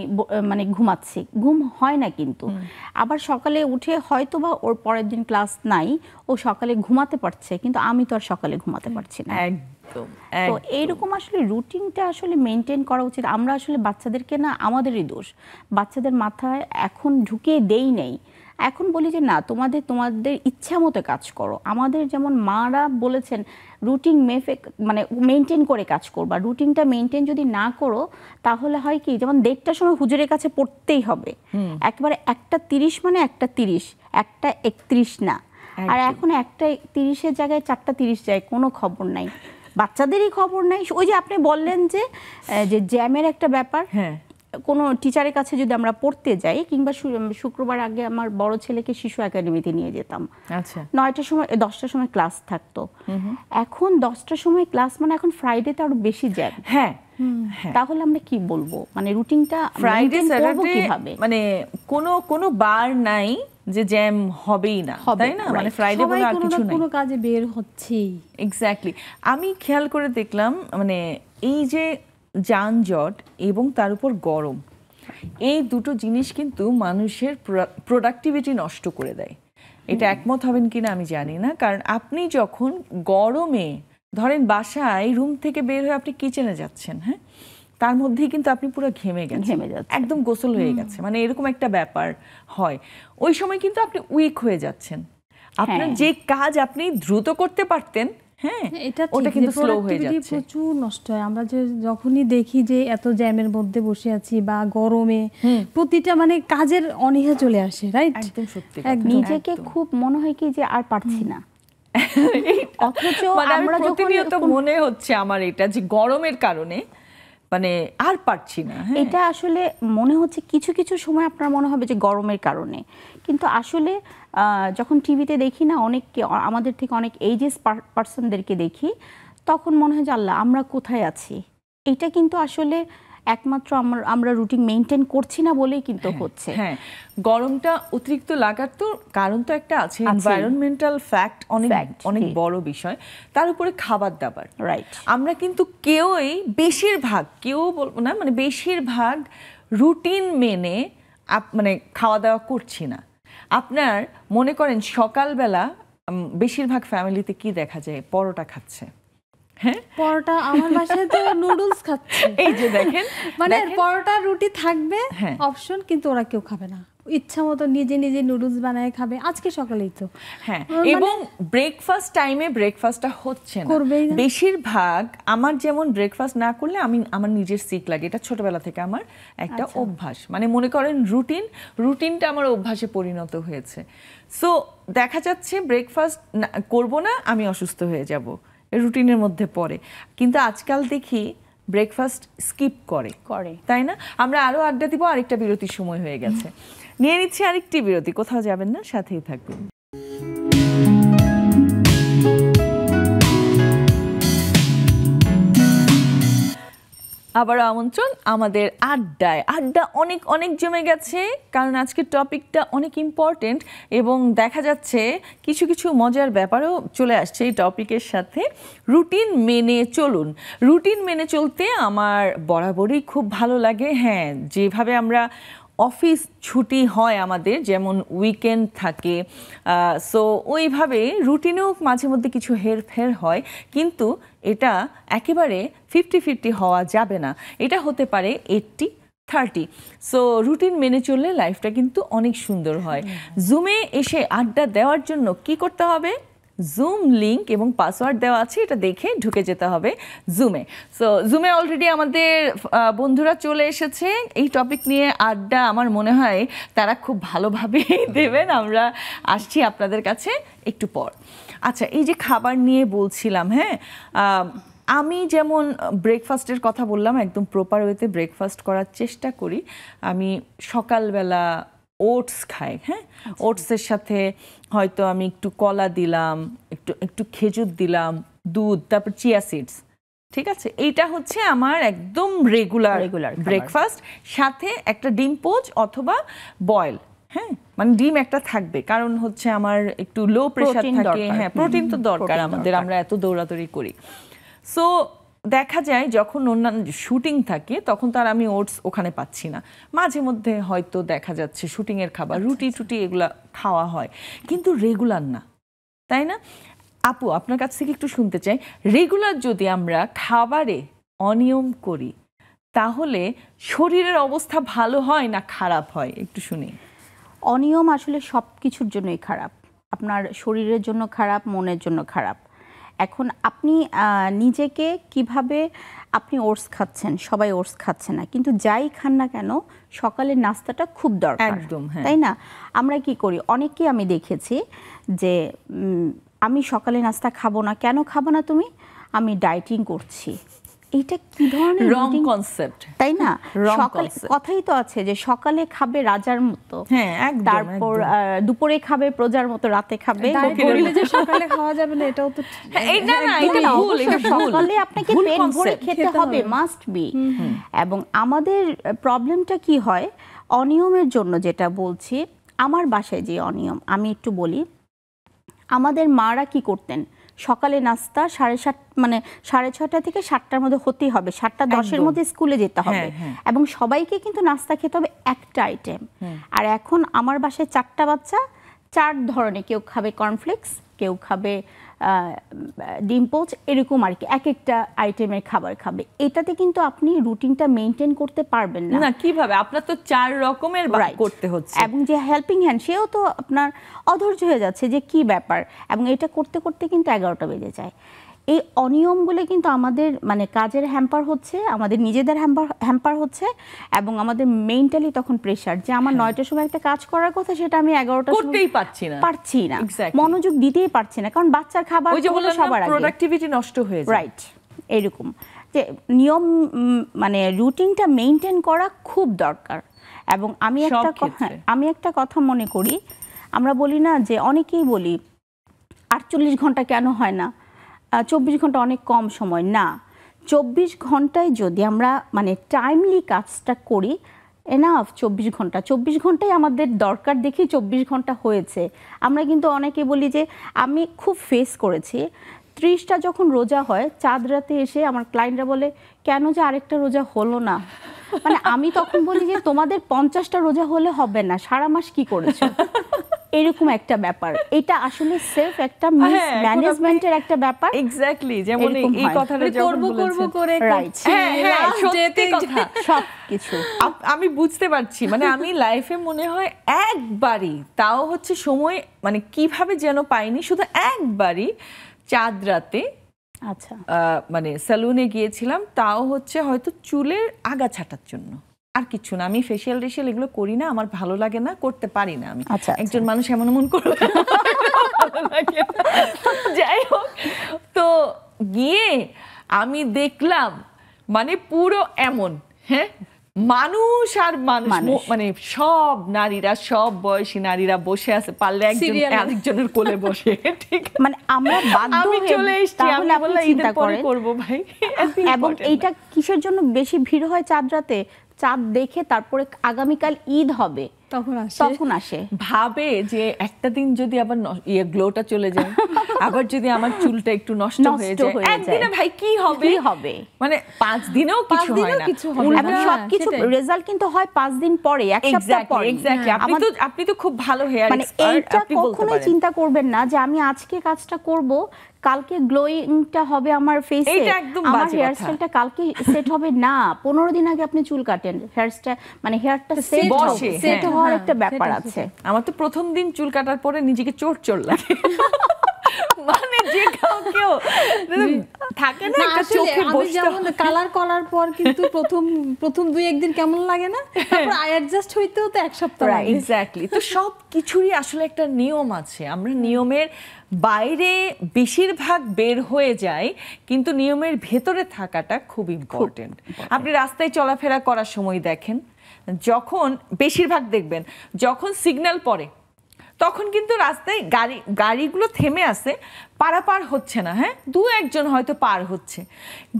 মানে ঘুমাচ্ছি, ঘুম হয় না কিন্তু। আবার সকালে উঠে হয়তো বা ওর পরের দিন ক্লাস নাই, ও সকালে ঘুমাতে পারছে, কিন্তু আমি তো আর সকালে ঘুমাতে পারছি না। একদম। তো এইরকম আসলে রুটিনটা আসলে মেনটেন করা উচিত। আমরা আসলে বাচ্চাদেরকে না, আমাদেরই দোষ, বাচ্চাদের মাথায় এখন ঢুকিয়ে দেই নেই। এখন বলি যে না, তোমাদের ইচ্ছা মতো কাজ করো। আমাদের যেমন মারা বলেছেন রুটিন মানে মেনটেন করে কাজ করবা, রুটিনটা মেনটেন যদি না করো তাহলে হয় কি, যেমন 1:30টার সময় হুজুরের কাছে পড়তেই হবে, একেবারে 1:30 মানে 1:30, 1:31 না। আর এখন 1:30-এর জায়গায় 4:30 যায়, কোনো খবর নাই, বাচ্চাদেরই খবর নাই। ওই যে আপনি বললেন যে জ্যামের একটা ব্যাপার, হ্যাঁ, কোনো টিচারের কাছে যদি আমরা পড়তে যাই, কিংবা শুক্রবার আগে আমার বড় ছেলেকে শিশু একাডেমিতে নিয়ে যেতাম, আচ্ছা, 9টার সময় 10টার সময় ক্লাস থাকতো। এখন 10টার সময় ক্লাস মানে এখন ফ্রাইডেতে আরো বেশি জ্যাম। হ্যাঁ, তাহলে আমরা কি বলবো, মানে রুটিনটা ফ্রাইডে maintain করবো স্যাটারডে কিভাবে? মানে কোনো বার নাই যে জ্যাম হবেই না, তাই না? মানে ফ্রাইডে বলে আর কিছু নাই, কোনো কাজে বের হচ্ছেই। এক্স্যাক্টলি। আমি খেয়াল করে দেখলাম মানে এই যে যানজট এবং তার উপর গরম, এই দুটো জিনিস কিন্তু মানুষের প্রোডাক্টিভিটি নষ্ট করে দেয়। এটা একমত হবেন কিনা আমি জানি না, কারণ আপনি যখন গরমে ধরেন বাসায় রুম থেকে বের হয়ে আপনি কিচেনে যাচ্ছেন, হ্যাঁ, তার মধ্যেই কিন্তু আপনি পুরো ঘেমে গেছেন, একদম গোসল হয়ে গেছে, মানে এরকম একটা ব্যাপার হয়। ওই সময় কিন্তু আপনি উইক হয়ে যাচ্ছেন, আপনার যে কাজ আপনি দ্রুত করতে পারতেন, হ্যাঁ, ওটা কিন্তু স্লো হয়ে যাচ্ছে, প্রচুর নষ্ট হয়। আমরা যে যখনই দেখি যে এত জ্যামের মধ্যে বসে আছি বা গরমে প্রতিটা মানে কাজের অনীহা চলে আসে, রাইট? একদম সত্যি। নিজেকে খুব মনে হয় কি যে আর পারছি না, অথচ আমরা প্রতিনিয়ত মনে হচ্ছে আমার এটা যে গরমের কারণে মানে আর পারছি না। এটা আসলে মনে হচ্ছে কিছু কিছু সময় আপনার মনে হবে যে গরমের কারণে, কিন্তু আসলে যখন টিভিতে দেখি না অনেককে, আমাদের থেকে অনেক এইজেস পার্সনদেরকে দেখি, তখন মনে হয় যে আল্লাহ আমরা কোথায় আছি। এটা কিন্তু আসলে একমাত্র আমরা রুটিন মেইনটেইন করছি না বলেই কিন্তু হচ্ছে। হ্যাঁ, গরমটা অতিরিক্ত লাগার তো কারণ তো একটা আছে, এনভায়রনমেন্টাল ফ্যাক্ট অনেক বড় বিষয়, তার উপরে খাবার দাবার, রাইট। আমরা কিন্তু কেউই বেশিরভাগ, কেউ বলবো না, মানে বেশিরভাগ রুটিন মেনে মানে খাওয়া দাওয়া করছি না। আপনার মনে করেন সকালবেলা বেশিরভাগ ফ্যামিলিতে কি দেখা যায়, পরোটা খাচ্ছে, হ্যাঁ, পরোটা। আমার বাসায় তো নুডলস খাচ্ছে, এই যে দেখেন, মানে পরোটা রুটি থাকবে অপশন, কিন্তু ওরা কেউ খাবে না, ইচ্ছা মতো নিজে নিজে নুডলস বানায় খাবে। আজকে সকালেই তো, হ্যাঁ, এবং ব্রেকফাস্ট টাইমে ব্রেকফাস্টটা হচ্ছে না বেশিরভাগ। আমার যেমন ব্রেকফাস্ট না করলে আমার নিজের সিক লাগে, এটা ছোটবেলা থেকে আমার একটা অভ্যাস, মানে মনে করেন রুটিনটা আমার অভ্যাসে পরিণত হয়েছে। সো দেখা যাচ্ছে ব্রেকফাস্ট করব না, আমি অসুস্থ হয়ে যাব, রুটিনের মধ্যে পড়ে। কিন্তু আজকাল দেখি ব্রেকফাস্ট স্কিপ করে, তাই না? আমরা আরো আড্ডা দিব, আরেকটা বিরতির সময় হয়ে গেছে, নিয়ে নিচ্ছি আরেকটি বিরতি। কোথাও যাবেন না, সাথেই থাকবেন। আবারও আমন্ত্রণ আমাদের আড্ডায়। আড্ডা অনেক অনেক জমে গেছে, কারণ আজকের টপিকটা অনেক ইম্পর্টেন্ট এবং দেখা যাচ্ছে কিছু কিছু মজার ব্যাপারও চলে আসছে এই টপিকের সাথে। রুটিন মেনে চলুন। রুটিন মেনে চলতে আমার বরাবরই খুব ভালো লাগে। হ্যাঁ, যেভাবে আমরা অফিস ছুটি হয় আমাদের, যেমন উইকেন্ড থাকে, সো ওইভাবে রুটিনেও মাঝে মধ্যে কিছু হেরফের হয়, কিন্তু এটা একেবারে 50-50 হওয়া যাবে না, এটা হতে পারে 80-30। সো রুটিন মেনে চললে লাইফটা কিন্তু অনেক সুন্দর হয়। জুমে এসে আড্ডা দেওয়ার জন্য কি করতে হবে? জুম লিংক এবং পাসওয়ার্ড দেওয়া আছে, এটা দেখে ঢুকে যেতে হবে জুমে। সো জুমে অলরেডি আমাদের বন্ধুরা চলে এসেছে এই টপিক নিয়ে আড্ডা, আমার মনে হয় তারা খুব ভালোভাবে দেবেন। আমরা আসছি আপনাদের কাছে একটু পর। আচ্ছা, এই যে খাবার নিয়ে বলছিলাম, হ্যাঁ, আমি যেমন ব্রেকফাস্টের কথা বললাম, একদম প্রপার ওয়েতে ব্রেকফাস্ট করার চেষ্টা করি। আমি সকালবেলা ওটস খাই, হ্যাঁ, ওটসের সাথে হয়তো আমি একটু কলা দিলাম, একটু খেজুর দিলাম, দুধ, তারপর চিয়া সিডস, ঠিক আছে? এইটা হচ্ছে আমার একদম রেগুলার ব্রেকফাস্ট। সাথে একটা ডিম পোচ অথবা বয়েল, হ্যাঁ, মানে ডিম একটা থাকবে, কারণ হচ্ছে আমার একটু লো প্রেশার থাকে, হ্যাঁ, প্রোটিন তো দরকার আমাদের, আমরা এত দৌড়াদৌড়ি করি। সো দেখা যায় যখন অন্যান্য শুটিং থাকে তখন তার আমি ওটস ওখানে পাচ্ছি না, মাঝে মধ্যে হয়তো দেখা যাচ্ছে শুটিংয়ের খাবার রুটি টুটি এগুলা খাওয়া হয়, কিন্তু রেগুলার না, তাই না? আপু, আপনার কাছ থেকে একটু শুনতে চাই, রেগুলার যদি আমরা খাবারে অনিয়ম করি তাহলে শরীরের অবস্থা ভালো হয় না খারাপ হয়, একটু শুনি। অনিয়ম আসলে সব কিছুর জন্যই খারাপ, আপনার শরীরের জন্য খারাপ, মনের জন্য খারাপ। এখন আপনি নিজেকে কিভাবে, আপনি ওটস খাচ্ছেন, সবাই ওটস খাচ্ছে না, কিন্তু যাই খান না কেন সকালের নাস্তাটা খুব দরকার, একদম, তাই না? আমরা কি করি, অনেকেই আমি দেখেছি যে আমি সকালে নাস্তা খাবো না। কেন খাবো না তুমি? আমি ডায়েটিং করছি। এইটা কি ধরনের রং কনসেপ্ট, তাই না? সকালে কথাই তো আছে যে সকালে খাবে রাজার মতো, হ্যাঁ, একদম, তারপর দুপুরে খাবে প্রজার মতো, রাতে খাবে যে সকালে খাওয়া যাবে না, এটাও তো এটা না, এটা ভুল, এটা ভুল। সকালে আপনাকে পেট ভরে খেতে হবে, মাস্ট বি। এবং আমাদের প্রবলেমটা কি হয় অনিয়মের জন্য, যেটা বলছি, আমার বাসায় যে অনিয়ম আমি একটু বলি, আমাদের মারা কি করতেন, সকালে নাস্তা 7:30 মানে 6:30 থেকে 7টার মধ্যে হতেই হবে, 7:10-এর মধ্যে স্কুলে যেতে হবে, এবং সবাইকে কিন্তু নাস্তা খেতে হবে একটা আইটেম। আর এখন আমার বাসায় 4টা বাচ্চা, 4 ধরনের, কেউ খাবে কর্নফ্লেক্স, কেউ খাবে ডিম পোচ, এরকম আর কি, এক একটা আইটেমের খাবার খাবে। এটাতে কিন্তু আপনি রুটিনটা মেনটেন করতে পারবেন না। না, কিভাবে? আপনার তো 4 রকমের করতে হচ্ছে, এবং যে হেল্পিং হ্যান্ড সেও তো আপনার অধৈর্য হয়ে যাচ্ছে যে কি ব্যাপার, এবং এটা করতে করতে কিন্তু 11টা বেজে যায়। এই অনিয়মগুলো কিন্তু আমাদের মানে কাজের হ্যাম্পার হচ্ছে, আমাদের নিজেদের হ্যাম্পার হচ্ছে, এবং আমাদের মেন্টালি তখন প্রেশার যে আমার 9টার সময় একটা কাজ করার কথা, সেটা আমি 11টার সময় করতেই পারছি না, মনোযোগ দিতেই পারছি না, কারণ বাচ্চার খাবার সবার আগে, প্রোডাক্টিভিটি নষ্ট হয়ে যায়। রাইট, এরকম যে নিয়ম মানে রুটিনটা মেনটেন করা খুব দরকার। এবং আমি একটা কথা মনে করি, আমরা বলি না যে, অনেকেই বলি 48 ঘন্টা কেন হয় না, 24 ঘন্টা অনেক কম সময়। না, 24 ঘন্টায় যদি আমরা মানে টাইমলি কাজটা করি, এনাফ 24 ঘন্টায় আমাদের দরকার, দেখি 24 ঘন্টা হয়েছে। আমরা কিন্তু অনেকে বলি যে, আমি খুব ফেস করেছি 30টা যখন রোজা হয়, চাঁদ রাতে এসে আমার ক্লায়েন্টরা বলে কেন যে আরেকটা রোজা হলো না, মানে আমি তখন বলি যে তোমাদের 50টা রোজা হলে হবে না, সারা মাস কি করেছো, এরকম একটা ব্যাপার। এটা আসলে সেলফ একটা ম্যানেজমেন্টের একটা ব্যাপার। এক্স্যাক্টলি, যেমন এই কথাটা যখন করব করে রাইট, হ্যাঁ সত্যি কথা, সবকিছু আমি বুঝতে পারছি। মানে আমি লাইফে মনে হয় একবারই, তাও হচ্ছে সময় মানে কিভাবে যেন পাইনি, শুধু একবারই চাঁদ রাতে আচ্ছা মানে সেলুনে গিয়েছিলাম, তাও হচ্ছে হয়তো চুলের আগা ছাটার জন্য, আর কিছু না। আমি ফেশিয়াল টেশিয়াল এগুলো করি না, আমার ভালো লাগে না, করতে পারি না আমি। একজন মানুষ এমন করবে, যাই হোক, তো গিয়ে আমি দেখলাম মানে পুরো এমন, হ্যাঁ মানুষ আর মানুষ, মানে সব নারীরা, সব বয়সী নারীরা বসে আছে, পারলে একজন আরেকজনের কোলে বসে, ঠিক মানে আমরা বাধ্য হয়ে চলে এসেছি। আমি বললাম ঈদের পরে করব ভাই। এবং এইটা কিসের জন্য বেশি ভিড় হয় চাঁদ রাতে? চাঁদ দেখে তারপরে আগামীকাল ঈদ হবে, তখন আসে ভাবে যে একটা দিন যদি আবার গ্লোটা চলে যায়, আবার যদি আমার চুলটা একটু নষ্ট হয়ে যায়, একদিনে ভাই কি হবে, মানে 5 দিনেও কিছু হয় না, এবং সবকিছু রেজাল্ট কিন্তু হয় 5 দিন পরে, এক সপ্তাহ পরে। এক্স্যাক্টলি, আপনি তো খুব ভালো হেয়ার এক্সপার্ট, আপনি কখনোই চিন্তা করবেন না যে আমি আজকে কাজটা করব, কালকে গ্লোয়িংটা হবে আমার ফেসে, আমার হেয়ার স্টাইলটা কালকে সেট হবে না। 15 দিন আগে আপনি চুল কাটেন, মানে হেয়ারটা সেট হওয়ার একটা ব্যাপার আছে। আমার তো প্রথম দিন চুল কাটার পরে নিজেকে চোর লাগে, মানে যে কেউ থাকে না একটা চোখে বসতে, যেমন কালার করার পর কিন্তু প্রথম 2-1 দিন কেমন লাগে না, তারপর অ্যাডজাস্ট হইতেও তো এক সপ্তাহ লাগে। এক্স্যাক্টলি, তো সব কিছুরই আসলে একটা নিয়ম আছে, আমরা নিয়মের বাইরে বেশিরভাগ বের হয়ে যায়, কিন্তু নিয়মের ভেতরে থাকাটা খুব ইম্পর্টেন্ট। আপনি রাস্তায় চলাফেরা করার সময় দেখেন, যখন বেশিরভাগ দেখবেন যখন সিগন্যাল পড়ে, তখন কিন্তু রাস্তায় গাড়িগুলো থেমে আছে, পারাপার হচ্ছে না, হ্যাঁ 2-1 হয়তো পার হচ্ছে।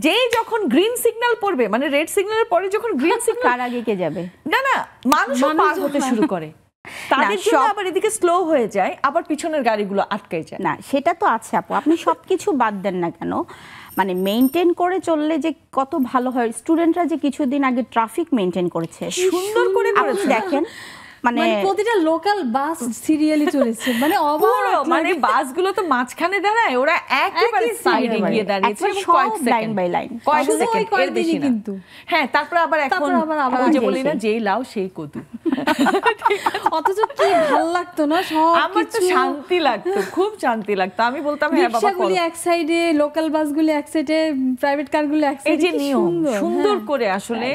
যেই যখন গ্রিন সিগন্যাল পড়বে, মানে রেড সিগন্যালের পরে যখন গ্রিন সিগন্যাল, তার আগে কে যাবে? না মানুষ পার হতে শুরু করে, তাদের জন্য আবার এদিকে স্লো হয়ে যায়, আবার পিছনের গাড়িগুলো আটকে যায়। না, সেটা তো আছে আপু, আপনি সবকিছু বাদ দেন না কেন, মানে মেইনটেইন করে চললে যে কত ভালো হয়। স্টুডেন্টরা যে কিছুদিন আগে ট্রাফিক মেইনটেইন করেছে, সুন্দর করে করেছে, দেখেন মানে প্রতিটা লোকাল বাস সিরিয়ালি চলেছে, মানে অবাক, মানে বাসগুলো তো মাঝখানে দাঁড়ায়, ওরা একেবারে সাইডে গিয়ে দাঁড়িয়েছে, কয়েক সেকেন্ড বাই লাইন, কয়েক সেকেন্ড এর বেশি কিন্তু। হ্যাঁ, তারপর আবার এখন যে বলি না, যেই লাও সেই কদু, অথচ কি ভালো লাগতো না, সব আমার তো শান্তি লাগতো, খুব শান্তি লাগতো। আমি বলতাম হ্যাঁ বাবা, রিকশাগুলি এক সাইডে, লোকাল বাসগুলি এক সাইডে, প্রাইভেট কারগুলো এক সাইডে, এই যে নিয়ম সুন্দর করে আসলে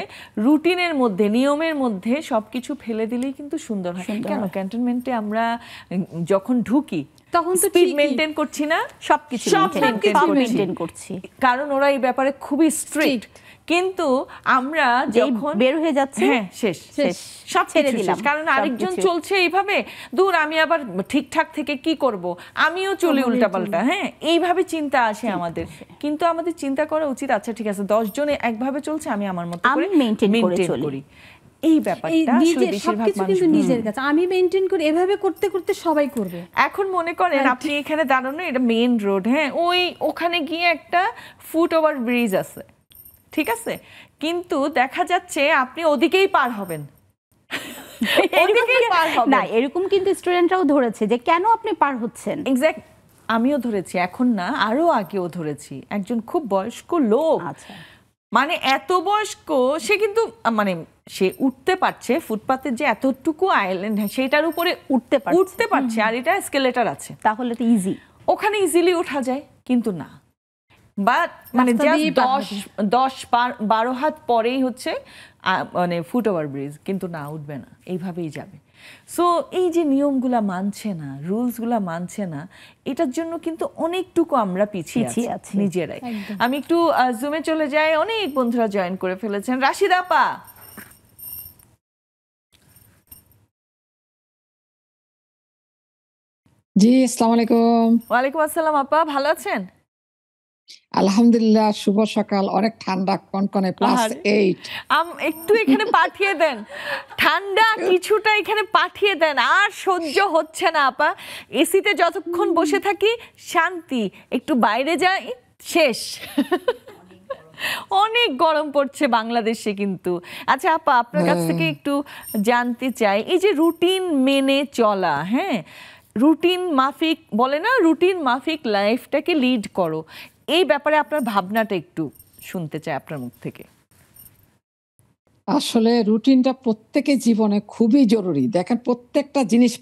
রুটিনের মধ্যে, নিয়মের মধ্যে সবকিছু ফেলে দিলেই কিন্তু সুন্দর হয়। কেন ক্যান্টনমেন্টে আমরা যখন ঢুকি তখন তো স্পিড মেইনটেইন করছি না, সবকিছু মেইনটেইন করছি, কারণ ওরা এই ব্যাপারে খুবই স্ট্রিক্ট। কিন্তু আমরা যখন বের হয়ে যাচ্ছে, হ্যাঁ শেষ সব ছেড়ে দিলাম, কারণ আরেকজন চলছে এইভাবে, দূর আমি আবার ঠিকঠাক থেকে কি করব, আমিও চলি উল্টাপাল্টা, হ্যাঁ এইভাবে চিন্তা আসে আমাদের। কিন্তু আমাদের চিন্তা করা উচিত, আচ্ছা ঠিক আছে 10 জন একভাবে চলছে, আমি আমার মতো করে মেইনটেইন করি। এই ব্যাপারটা আসলে বেশিরভাগ সবকিছু কিন্তু নিজের কাছে আমি মেনটেন করি, এভাবে করতে করতে সবাই করবে। এখন মনে করেন আপনি এখানে দাঁড়ানো, এটা মেইন রোড, হ্যাঁ, ওখানে গিয়ে একটা ফুট ওভার ব্রিজ আছে, ঠিক আছে, কিন্তু দেখা যাচ্ছে আপনি ওদিকেই পার হবেন, ওদিকেই পার হবেন না, এরকম কিন্তু স্টুডেন্টরাও ধরেছে যে কেন আপনি পার হচ্ছেন। এক্স্যাক্ট, আমিও ধরেছি, এখন না আরো আগেও ধরেছি, একজন খুব বয়স্ক লোক, আচ্ছা, মানে এত বয়স্ক, সে কিন্তু মানে সে উঠতে পারছে, ফুটপাতের যে এতটুকু আইল্যান্ড সেটার উপরে উঠতে পারছে, আর এটা এসকেলেটর আছে, তাহলে তো ইজি, ওখানে ইজিলি ওঠা যায়, কিন্তু না, বা মানে 10-12 হাত পরেই হচ্ছে মানে ফুট ওভার ব্রিজ, কিন্তু না, উঠবে না, এইভাবেই যাবে। সো এই যে নিয়মগুলা মানছে না, রুলসগুলা মানছে না, এটার জন্য কিন্তু অনেকটুকু আমরা পিছিয়ে আছি নিজেরাই। আমি একটু জুমে চলে যাই, অনেক বন্ধুরা জয়েন করে ফেলেছেন। রাশিদা আপা, জি, আসসালামু আলাইকুম। ওয়ালাইকুম আসসালাম আপা, ভালো আছেন? আলহামদুলিল্লাহ, শুভ সকাল। অনেক ঠান্ডা, কনকনে +8। একটু এখানে পাঠিয়ে দেন, ঠান্ডা কিছুটা এখানে পাঠিয়ে দেন, আর সহ্য হচ্ছে না আপা, এসিতে যতক্ষণ বসে থাকি শান্তি, একটু বাইরে যাই শেষ। অনেক গরম পড়ছে বাংলাদেশে কিন্তু। আচ্ছা আপা, আপনার কাছ থেকে একটু জানতে চাই, এই যে রুটিন মেনে চলা, হ্যাঁ, রুটিন মাফিক বলে না, রুটিন মাফিক লাইফটাকে লিড করো, এই ব্যাপারে আপনার ভাবনাটা একটু শুনতে চাই আপনার মুখ থেকে। আসলে রুটিনটা প্রত্যেকের জীবনে খুবই জরুরি। দেখেন, প্রত্যেকটা জিনিস,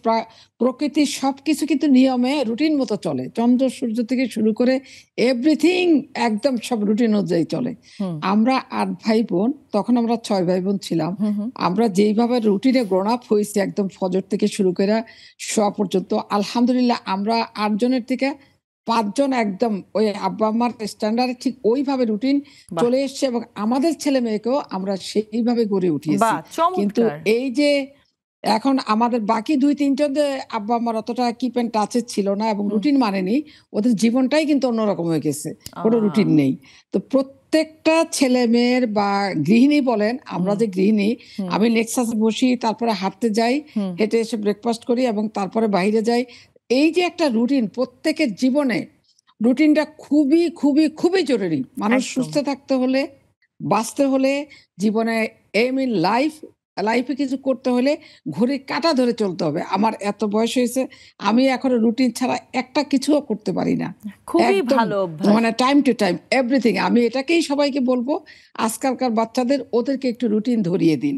প্রকৃতির সবকিছু কিন্তু নিয়মে রুটিন মতো চলে। চন্দ্র সূর্য থেকে শুরু করে এভরিথিং একদম সব রুটিন অনুযায়ী চলে। আমরা 8 ভাই বোন, তখন আমরা 6 ভাই বোন ছিলাম। আমরা যেইভাবে রুটিনে গ্রোন আপ হয়েছি, একদম ফজর থেকে শুরু করে শোয়া পর্যন্ত, আলহামদুলিল্লাহ আমরা 8 জনের থেকে 5 জন একদম ওই আব্বা আম্মার স্ট্যান্ডার্ডে ঠিক ওইভাবে রুটিন চলে এসছে, এবং আমাদের ছেলে মেয়েকেও আমরা সেইভাবে গড়ে উঠিয়েছি। কিন্তু এই যে এখন আমাদের বাকি 2-3 জন আব্বা আম্মার অতটা কিপ এন্ড টাচে ছিল না এবং রুটিন মানেনি, ওদের জীবনটাই কিন্তু অন্যরকম হয়ে গেছে, কোনো রুটিন নেই। তো প্রত্যেকটা ছেলে মেয়ের বা গৃহিণী বলেন, আমরা যে গৃহিণী, আমি নেক্সাসে বসি, তারপরে হাঁটতে যাই, হেঁটে এসে ব্রেকফাস্ট করি এবং তারপরে বাইরে যাই। এই যে একটা রুটিন, প্রত্যেকের জীবনে রুটিনটা খুবই খুবই খুবই জরুরি। মানুষ সুস্থ থাকতে হলে, বাঁচতে হলে, জীবনে এম ইন লাইফে কিছু করতে হলে ঘড়ির কাঁটা ধরে চলতে হবে। আমার এত বয়স হয়েছে, আমি এখনো রুটিন ছাড়া একটা কিছুও করতে পারি না। খুবই ভালো, মানে টাইম টু টাইম এভরিথিং। আমি এটাকেই সবাইকে বলবো, আজকালকার বাচ্চাদের, ওদেরকে একটু রুটিন ধরিয়ে দিন।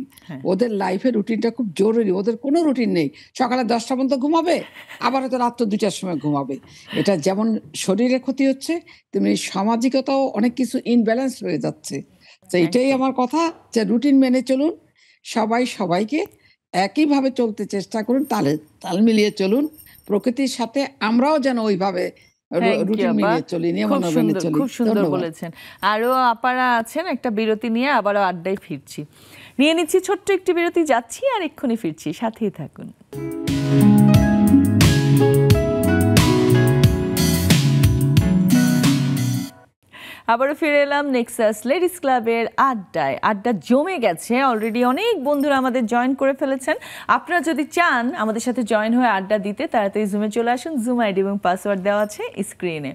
ওদের লাইফে রুটিনটা খুব জরুরি। ওদের কোনো রুটিন নেই, সকালে 10টা পর্যন্ত ঘুমাবে, আবার হয়তো রাত্র 2টার সময় ঘুমাবে। এটা যেমন শরীরে ক্ষতি হচ্ছে, তেমনি সামাজিকতাও অনেক কিছু ইনব্যালেন্স হয়ে যাচ্ছে। তো এটাই আমার কথা, যে রুটিন মেনে চলুন, সবাই সবাইকে একইভাবে চলতে চেষ্টা করুন, তাল মিলিয়ে চলুন প্রকৃতির সাথে, আমরাও যেন ওইভাবে রুটিন মেনে চলি, নিয়মানুবর্তিতা মেনে চলি। খুব সুন্দর বলেছেন। আরো আপারা আছেন, একটা বিরতি নিয়ে আবারও আড্ডায় ফিরছি, নিয়ে নিচ্ছি ছোট্ট একটি বিরতি, যাচ্ছি আর এক্ষুনি ফিরছি, সাথেই থাকুন। আবারও ফিরে এলাম নেক্সাস লেডিস ক্লাবের আড্ডায়। আড্ডা জমে গেছে অলরেডি, অনেক বন্ধুরা আমাদের জয়েন করে ফেলেছেন। আপনারা যদি চান আমাদের সাথে জয়েন হয়ে আড্ডা দিতে, তাড়াতাড়ি জুমে চলে আসুন। জুম আইডি এবং পাসওয়ার্ড দেওয়া আছে স্ক্রিনে।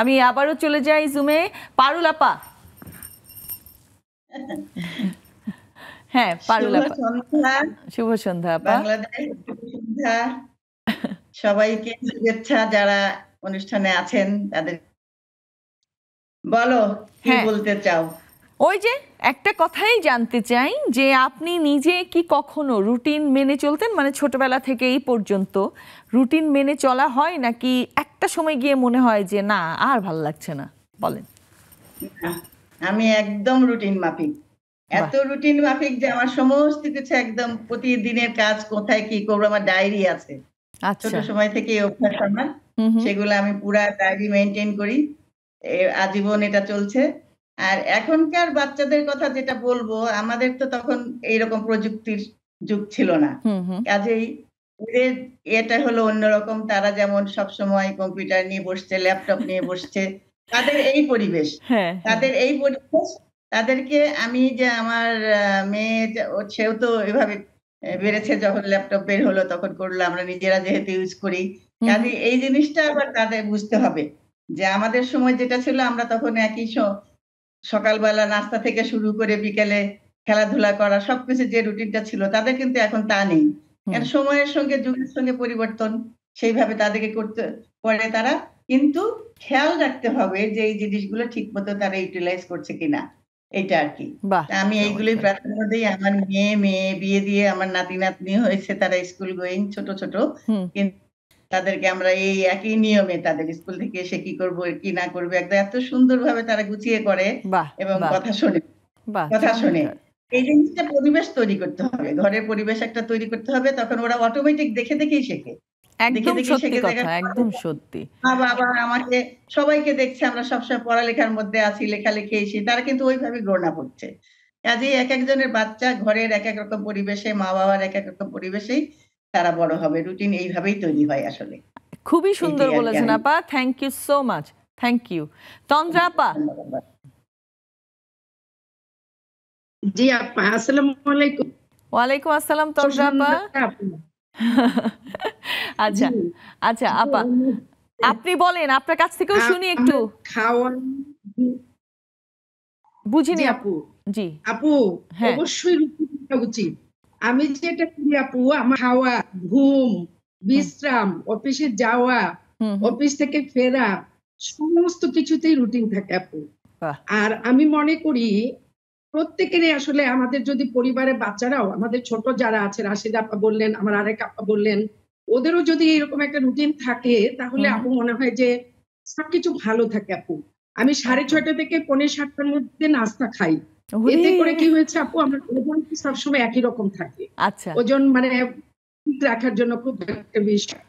আমি আবারও চলে যাই জুমে। পারুল আপা, হ্যাঁ পারুল আপা, শুভ সন্ধ্যা আপা। সবাইকে শুভেচ্ছা, যারা অনুষ্ঠানে আছেন তাদের। বলো, কি বলতে চাও? ওই যে একটা কথাই জানতে চাই, যে আপনি নিজে কি কখনো রুটিন মেনে চলতেন, মানে ছোটবেলা থেকে এই পর্যন্ত রুটিন মেনে চলা হয়, নাকি একটা সময় গিয়ে মনে হয় যে না আর ভালো লাগছে না? বলেন। আমি একদম রুটিন মাফিক, এত রুটিন মাফিক যে আমার সমস্ত কিছু একদম প্রতিদিনের কাজ, কোথায় কি করবো, আমার ডায়েরি আছে। ছোট সময় থেকে অভ্যাস আমার, সেগুলো আমি পুরা ডায়েরি মেনটেন করি, আজীবন এটা চলছে। আর এখনকার বাচ্চাদের কথা যেটা বলবো, আমাদের তো তখন এইরকম প্রযুক্তির যুগ ছিল না, কাজেই এদের এটা হলো অন্যরকম। তারা যেমন সবসময় কম্পিউটার নিয়ে বসছে, ল্যাপটপ নিয়ে বসছে, তাদের এই পরিবেশ, তাদেরকে আমি যে আমার মেয়ে সেও তো এভাবে বেড়েছে, যখন ল্যাপটপ বের হলো তখন করলো, আমরা নিজেরা যেহেতু ইউজ করি, কাজে এই জিনিসটা আবার তাদের বুঝতে হবে যে আমাদের সময় যেটা ছিল, আমরা তখন একই সকালবেলা নাস্তা থেকে শুরু করে বিকেলে খেলাধুলা করা, সবকিছু যে রুটিনটা ছিল, তাদের কিন্তু এখন তা নেই। কারণ সময়ের সঙ্গে যুগের সঙ্গে পরিবর্তন, সেইভাবে তাদেরকে করতে পড়ে তারা, কিন্তু খেয়াল রাখতে হবে যে এই জিনিসগুলো ঠিক মতো তারা ইউটিলাইজ করছে কিনা, এটা আর কি। আমি এইগুলোই প্রাধান্য দিই। আমার মেয়ে বিয়ে দিয়ে আমার নাতি নাতনি হয়েছে, তারা স্কুল গোয়িং, ছোট ছোট, কিন্তু তাদেরকে আমরা এই একই নিয়মে তাদের স্কুল থেকে এসে কি করবো কি না করবে একদম এত সুন্দরভাবে তারা গুছিয়ে করে এবং কথা শোনে। এই জিনিসটা পরিবেশ তৈরি করতে হবে, ঘরের পরিবেশ একটা তৈরি করতে হবে, তখন ওরা অটোমেটিক দেখে দেখেই শেখে। একদম সত্যি কথা, একদম সত্যি। বাবা আমাকে সবাইকে দেখছে আমরা সবসময় পড়ালেখার মধ্যে আছি, লেখালেখি এসে, তারা কিন্তু ওইভাবে গ্রহণ করছে। কাজেই এক একজনের বাচ্চা ঘরের এক এক রকম পরিবেশে, মা বাবার এক এক রকম পরিবেশেই তারা বড় হবে। রুটিন এইভাবেই তৈরি হয় আসলে। খুবই সুন্দর বলেছেন আপা, thank you so much, thank you. Tandra আপা। জি আপা, আসসালামু আলাইকুম। ওয়ালাইকুম আসসালাম তন্দ্রা আপা। আচ্ছা আচ্ছা আপা, আপনি বলেন, আপনার কাছ থেকেও শুনি একটু। খাওয়া বুঝিনি আপু। জি আপু, অবশ্যই রুটিনটা উচিত। আমি যেটা করি আপু, আমার খাওয়া, ঘুম, বিশ্রাম, অফিসে যাওয়া, অফিস থেকে ফেরা, সমস্ত কিছুতেই রুটিন থাকে আপু। আর আমি মনে করি প্রত্যেকেরই আসলে, আমাদের যদি পরিবারে বাচ্চারাও, আমাদের ছোট যারা আছে, রাশিদা আপা বললেন, আমার আরেক আপা বললেন, ওদেরও যদি এরকম একটা রুটিন থাকে, তাহলে আপু মনে হয় যে সবকিছু ভালো থাকে আপু। আমি 6:30 থেকে 6:45-র মধ্যে নাস্তা খাই। এতে করে কি হয়েছে আপু, আমার ওজন সবসময় একই রকম থাকে। ওজন মানে ঠিক রাখার জন্য খুব একটা বিষয়।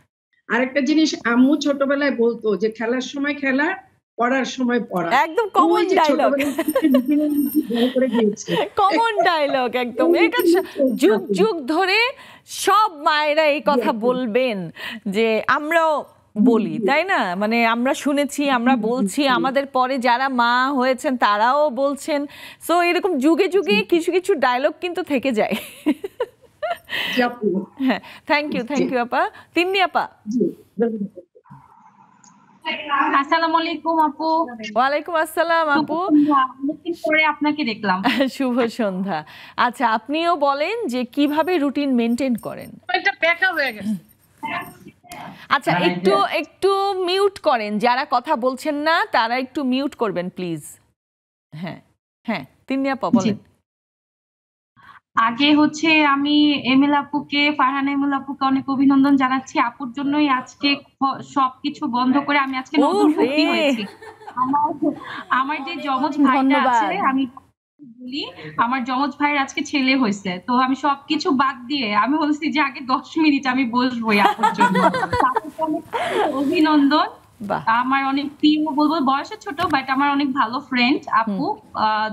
আরেকটা জিনিস, আম্মু ছোটবেলায় বলতো যে খেলার সময় খেলা, পড়ার সময় পড়া। একদম কমন ডায়লগ, কমন ডায়লগ একদম। এটা যুগ যুগ ধরে সব মায়েরা এই কথা বলবেন, যে আমরাও বলি, তাই না? মানে আমরা শুনেছি, আমরা বলছি, আমাদের পরে যারা মা হয়েছেন তারাও বলছেন। সো এরকম যুগে যুগে কিছু কিছু ডায়লগ কিন্তু থেকে যায়। হ্যাঁ, থ্যাংক ইউ আপা। তিন্নি আপা। আসসালামু আলাইকুম আপু। ওয়ালাইকুম আসসালাম আপু, অনেকদিন পরে আপনাকে দেখলাম। শুভ সন্ধ্যা। আচ্ছা, আপনিও বলেন যে কিভাবে রুটিন মেনটেন করেন। এটা ব্যাকআপ হয়ে গেছে। আচ্ছা, একটু মিউট করেন, যারা কথা বলছেন না তারা একটু মিউট করবেন প্লিজ। হ্যাঁ হ্যাঁ, তিন্নি আপা বলেন। আগে হচ্ছে আমি এমএল আপুকে, ফারহানা এমএল আপুকে অনেক অভিনন্দন জানাচ্ছি। আপুর জন্যই আজকে সবকিছু বন্ধ করে আমি আজকে নতুন সত্যি হয়েছি। আমার যে যমজ ভাইটা আছে, আমি বলি আমার যমজ ভাইয়ের আজকে ছেলে হয়েছে, তো আমি সবকিছু বাদ দিয়ে আমি বলছি যে আগে 10 মিনিট আমি বসবো আপুর জন্য। অভিনন্দন। আমার অনেক প্রিয়, বলবো বয়সে ছোট বাট আমার অনেক ভালো ফ্রেন্ড আপু,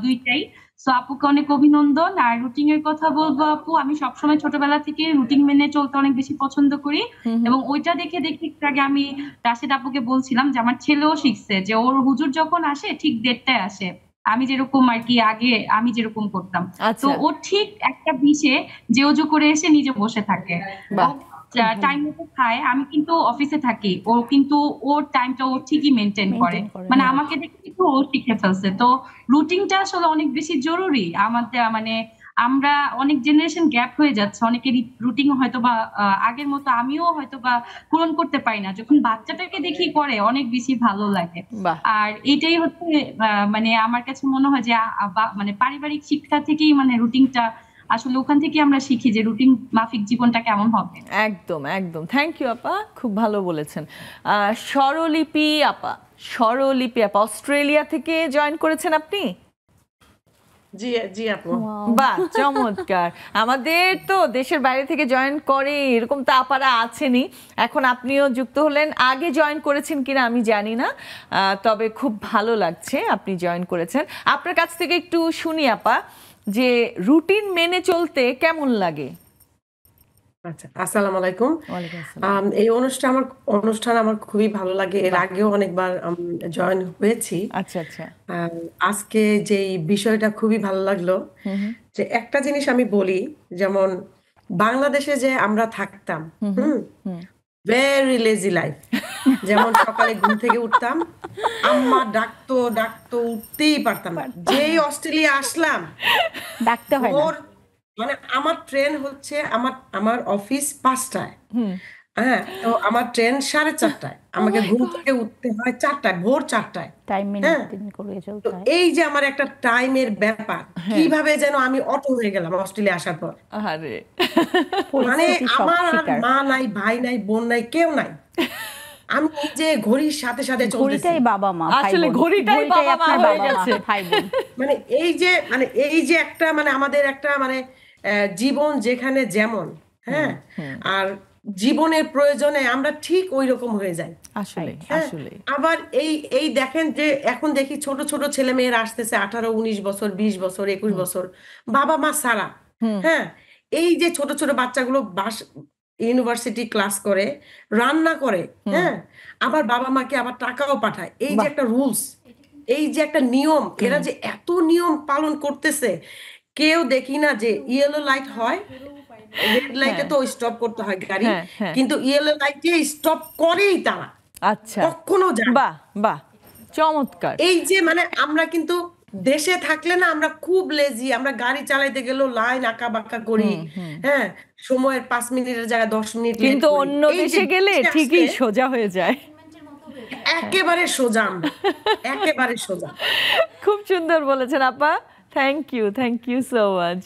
দুইটাই। সো আপুকে অনেক অভিনন্দন। আর রুটিন এর কথা বলবো আপু, আমি সবসময় ছোটবেলা থেকে রুটিন মেনে চলতে অনেক বেশি পছন্দ করি, এবং ওইটা দেখে দেখে আগে আমি রাশিদ আপুকে বলছিলাম যে আমার ছেলেও শিখছে যে ওর হুজুর যখন আসে ঠিক 1:30টায় আসে, আমি যেরকম আর কি আগে আমি যেরকম করতাম। তো ও ঠিক 1:20-এ যে উজু করে এসে নিজে বসে থাকে, টাইম মতো খায়। আমি কিন্তু অফিসে থাকি, ও কিন্তু ওর টাইমটা ও ঠিকই মেনটেন করে, মানে আমাকে দেখে কিন্তু ও শিখে ফেলছে। তো রুটিনটা আসলে অনেক বেশি জরুরি আমাদের, মানে আমরা অনেক জেনারেশন গ্যাপ হয়ে যাচ্ছে, অনেকের রুটিন হয়তো বা আগের মতো আমিও হয়তো বা পূরণ করতে পারি না। যখন বাচ্চাটাকে দেখি করে অনেক বেশি ভালো লাগে। আর এটাই হচ্ছে মানে আমার কাছে মনে হয় যে মানে পারিবারিক শিক্ষা থেকেই মানে রুটিনটা আসলে ওখান থেকে আমরা শিখি যে রুটিন মাফিক জীবনটা কেমন হবে। একদম একদম, থ্যাংক ইউ আপা, খুব ভালো বলেছেন। স্বরলিপি আপা, অস্ট্রেলিয়া থেকে জয়েন করেছেন আপনি? জি জি আপু। বাহ, চমৎকার। আমাদের তো দেশের বাইরে থেকে জয়েন করে এরকম তো আপারা আছেনই, এখন আপনিও যুক্ত হলেন। আগে জয়েন করেছেন কিনা আমি জানি না, তবে খুব ভালো লাগছে আপনি জয়েন করেছেন। আপনার কাছ থেকে একটু শুনি আপা, যে রুটিন মেনে চলতে কেমন লাগে? আচ্ছা, আসসালামু আলাইকুম। এই অনুষ্ঠান আমার খুবই ভালো লাগে। এর আগেও অনেকবার জয়েন হয়েছি। আচ্ছা আচ্ছা। আজকে যে বিষয়টা খুবই ভালো লাগলো, যে একটা জিনিস আমি বলি, যেমন বাংলাদেশে যে আমরা থাকতাম, ভেরি লেজি লাইফ। যেমন সকালে ঘুম থেকে উঠতাম, আম্মা ডাকতো ডাকতো, উঠতেই পারতাম না। যেই অস্ট্রেলিয়া আসলাম, ডাকতে হয় না, মানে আমার ট্রেন হচ্ছে, আমার অফিস 5টায়, হ্যাঁ, তো আমার ট্রেন 4:30টায়, আমাকে ঘুম থেকে উঠতে হয় 4টায়, ভোর 4টায়। টাইম মেইনটেইন করে চলতে হয়। এই যে আমার একটা টাইমের ব্যাপার, কিভাবে যেন আমি অটো হয়ে গেলাম অস্ট্রেলিয়া আসার পর। আরে মানে আমার আর মা নাই, ভাই নাই, বোন নাই, কেউ নাই। আমি যে ঘড়ির সাথে সাথে চলতেছি। ঘড়িটাই বাবা মা, আসলে ঘড়িটাই বাবা মা হয়ে গেছে। মানে এই যে একটা, মানে আমাদের একটা, মানে জীবন যেখানে যেমন, হ্যাঁ, আর জীবনের প্রয়োজনে আমরা ঠিক ওই রকম হয়ে যাই আসলে। আবার এই দেখেন যে এখন দেখি ছোট ছোট ছেলে মেয়েরা আসতেছে 18, 19 বছর, 20 বছর, 21 বছর, বাবা মা ছাড়া। হ্যাঁ, এই যে ছোট ছোট বাচ্চাগুলো ইউনিভার্সিটি ক্লাস করে, রান্না করে, হ্যাঁ, আবার বাবা মাকে আবার টাকাও পাঠায়। এই যে একটা রুলস, এই যে একটা নিয়ম, এরা যে এত নিয়ম পালন করতেছে। কেউ দেখি না যে ইয়েলো লাইট হয়, রেড লাইটে তো স্টপ করতে হয় গাড়ি, কিন্তু ইয়েলো লাইটে স্টপ করেই তারা। আচ্ছা, কখনো যায়। বাহ বাহ, চমৎকার। এই যে মানে আমরা কিন্তু দেশে থাকলে না, আমরা খুব লেজি, আমরা গাড়ি চালাইতে গেলেও লাইন আঁকা বাঁকা করি, হ্যাঁ, সময়ের 5 মিনিটের জায়গায় 10 মিনিট, কিন্তু অন্য দেশে গেলে ঠিকই সোজা হয়ে যায়, একেবারে সোজা, একেবারে সোজা। খুব সুন্দর বলেছেন আপা, থ্যাংক ইউ সো মাচ।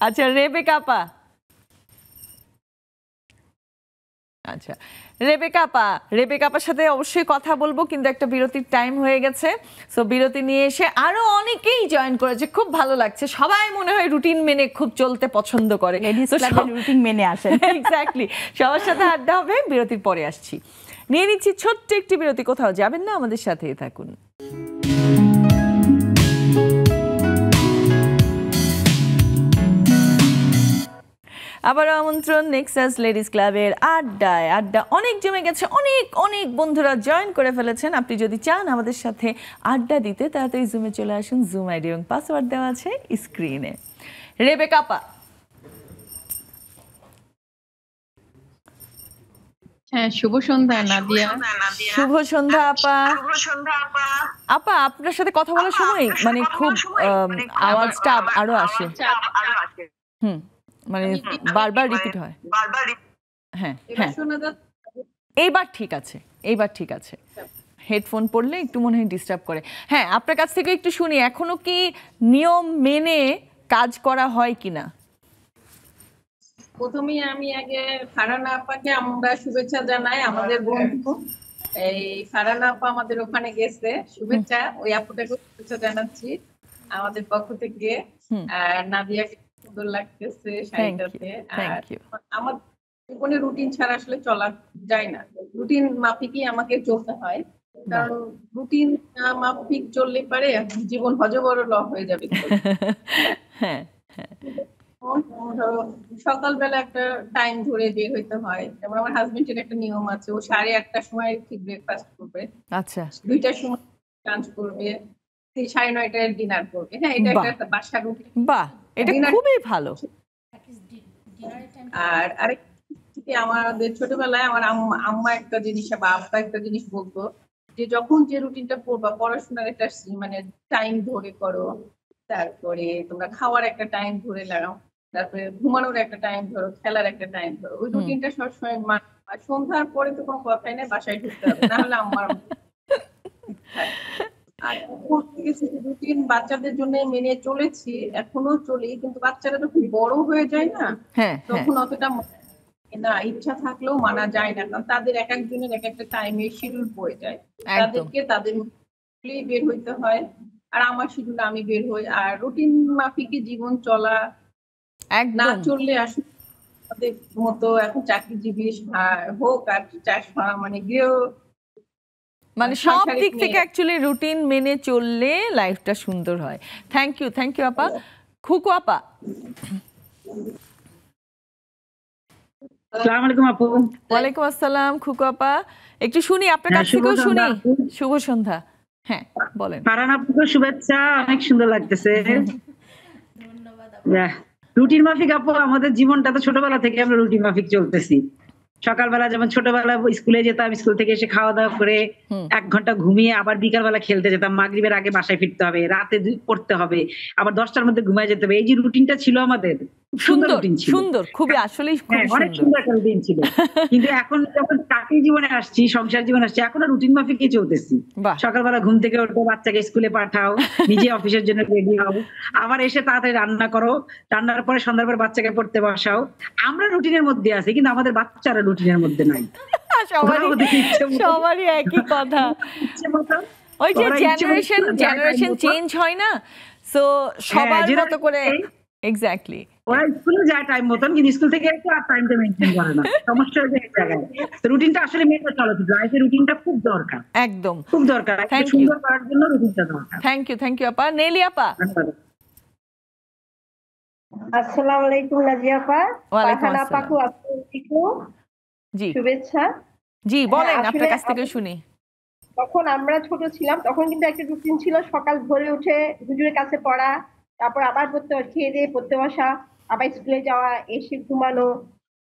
আচ্ছা, রেবেকা আপা। আচ্ছা, রেবেকা আপার সাথে অবশ্যই কথা বলবো, কিন্তু একটা বিরতির টাইম হয়ে গেছে। সো বিরতি নিয়ে এসে আরো অনেকেই জয়েন করেছে, খুব ভালো লাগছে। সবাই মনে হয় রুটিন মেনে খুব চলতে পছন্দ করে, রুটিন মেনে আসে। এক্স্যাক্টলি, সবার সাথে আড্ডা হবে। বিরতির পরে আসছি, নিয়ে নিচ্ছি ছোট্ট একটি বিরতি। কোথাও যাবেন না, আমাদের সাথেই থাকুন। আবারও আমন্ত্রণ নেক্সাস লেডিস ক্লাবের আড্ডায়। আড্ডা অনেক জমে গেছে, অনেক বন্ধুরা জয়েন করে ফেলেছেন। আপনি যদি চান আমাদের সাথে আড্ডা দিতে, তাড়াতাড়ি জুমে চলে আসুন। জুম আইডি এবং পাসওয়ার্ড দেওয়া আছে স্ক্রিনে। রেবেকা আপা। হ্যাঁ, শুভ সন্ধ্যা নাদিয়া। শুভ সন্ধ্যা আপা। আপা, আপনার সাথে কথা বলার সময় মানে খুব আওয়াজটা আরো আসে, মানে বারবার রিপিট হয়। হ্যাঁ, এইবার ঠিক আছে। হেডফোন পড়লে একটু মনে হয় ডিস্টার্ব করে। হ্যাঁ, আপনার কাছ থেকে একটু শুনি, এখনো কি নিয়ম মেনে কাজ করা হয় কিনা? প্রথমেই আমি আগে ফারহানা আপাকে আমরা শুভেচ্ছা জানাই। আমাদের বন্ধু এই ফারহানা আপা আমাদের ওখানে গেছে, শুভেচ্ছা। ওই আপুটাকে শুভেচ্ছা জানাচ্ছি আমাদের পক্ষ থেকে। আর নাদিয়াকে সুন্দর লাগতেছে শাড়িটাতে। আর আমার জীবনে রুটিন ছাড়া আসলে চলা যায় না, রুটিন মাফিকই আমাকে চলতে হয়। কারণ রুটিন মাফিক চললে পারে জীবন হযবরল হয়ে যাবে। হ্যাঁ, সকালবেলা একটা টাইম ধরে বের হইতে হয়। যেমন আমার হাজবেন্ডের একটা নিয়ম আছে, ও 8:30টার সময় ঠিক ব্রেকফাস্ট করবে। আচ্ছা, 2টার সময় লাঞ্চ করবে, 9:30টায় ডিনার করবে। হ্যাঁ, এটা একটা বাসার রুটিন। বাহ, এটা খুবই ভালো। আর আরেক থেকে আমাদের ছোটবেলায় আমার আম্মা একটা জিনিস বা আব্বা একটা জিনিস বলতো, যে যখন যে রুটিনটা করবা, পড়াশোনার একটা মানে টাইম ধরে করো, তারপরে তোমরা খাওয়ার একটা টাইম ধরে লাগাও, তারপরে ঘুমানোর একটা টাইম ধরো, খেলার একটা টাইম ধরো। ওই রুটিনটা সবসময় সন্ধ্যার পরে তো কোনো কথাই নেই, বাসায় ঢুকতে হবে, নাহলে আমার আর রুটিন বাচ্চাদের জন্য মেনে চলেছি, এখনো চলি। কিন্তু বাচ্চারা যখন বড় হয়ে যায় না, তখন অতটা না ইচ্ছা থাকলেও মানা যায় না, কারণ তাদের এক একজনের এক একটা টাইমে শিডিউল পড়ে যায়। তাদেরকে তাদের বের হইতে হয়, আর আমার শিডিউল আমি বের হই। আর রুটিন মাফিকই জীবন চলা, না চললে আসলে আমাদের মতো এখন চাকরিজীবী হোক আর মানে গৃহ, মানে সব দিক থেকে অ্যাকচুয়ালি রুটিন মেনে চললে লাইফটা সুন্দর হয়। থ্যাংক ইউ আপা। খুকু আপা। আসসালামু আলাইকুম আপু। ওয়ালাইকুম আসসালাম খুকু আপা, একটু শুনি আপনার কাছ থেকেও শুনি। শুভ সন্ধ্যা। হ্যাঁ বলেন। ফারহান আপুকে শুভেচ্ছা, অনেক সুন্দর লাগতেছে। ধন্যবাদ। রুটিন মাফিক আপু, আমাদের জীবনটা তো ছোটবেলা থেকে আমরা রুটিন মাফিক চলতেছি। সকালবেলা যেমন ছোটবেলা স্কুলে যেতাম, স্কুল থেকে এসে খাওয়া দাওয়া করে 1 ঘন্টা ঘুমিয়ে আবার বিকালবেলা খেলতে যেতাম, মাগরিবের আগে বাসায় ফিরতে হবে, রাতে পড়তে হবে, আবার 10টার মধ্যে ঘুমায় যেতে হবে। এই যে রুটিনটা ছিল আমাদের, সুন্দর রুটিন ছিল, সুন্দর, খুবই আসলেই অনেক সুন্দর একটা রুটিন ছিল। কিন্তু এখন যখন চাকরি জীবনে আসছি, সংসার জীবনে আসছি, এখন রুটিন মাফিকই চলতেছি। সকালবেলা ঘুম থেকে উঠো, বাচ্চাকে স্কুলে পাঠাও, নিজে অফিসের জন্য রেডি হও, আবার এসে তাড়াতাড়ি রান্না করো, রান্নার পরে সন্ধ্যার পর বাচ্চাকে পড়তে বসাও। আমরা রুটিনের মধ্যে আছি, কিন্তু আমাদের বাচ্চারা রুটিনের মধ্যে নাই। সবারই একই কথা, ওই যে জেনারেশন চেঞ্জ হয় না, সো সবার মতো করে। এক্স্যাক্টলি, ওরা স্কুলে যায় টাইম মতন, কিন্তু স্কুল থেকে একটু আর টাইমটা মেইনটেইন করে না। সমস্যা হচ্ছে এই জায়গায়। তো রুটিনটা আসলে মেইনটেইন করা উচিত, লাইফে রুটিনটা খুব দরকার, একদম খুব দরকার। সুন্দর করার জন্য রুটিনটা দরকার। থ্যাংক ইউ আপা। নেলি আপা। আসসালামু আলাইকুম নাজিয়া আপা। ওয়ালাইকুম আসসালাম। জি শুভেচ্ছা। জি বলেন, আপনার কাছ থেকে শুনি। তখন আমরা ছোট ছিলাম, তখন কিন্তু একটা রুটিন ছিল, সকাল ভোরে উঠে হুজুরের কাছে পড়া, তারপর আবার খেয়ে দিয়ে পড়তে বসা, আবার স্কুলে যাওয়া, এসে ঘুমানো,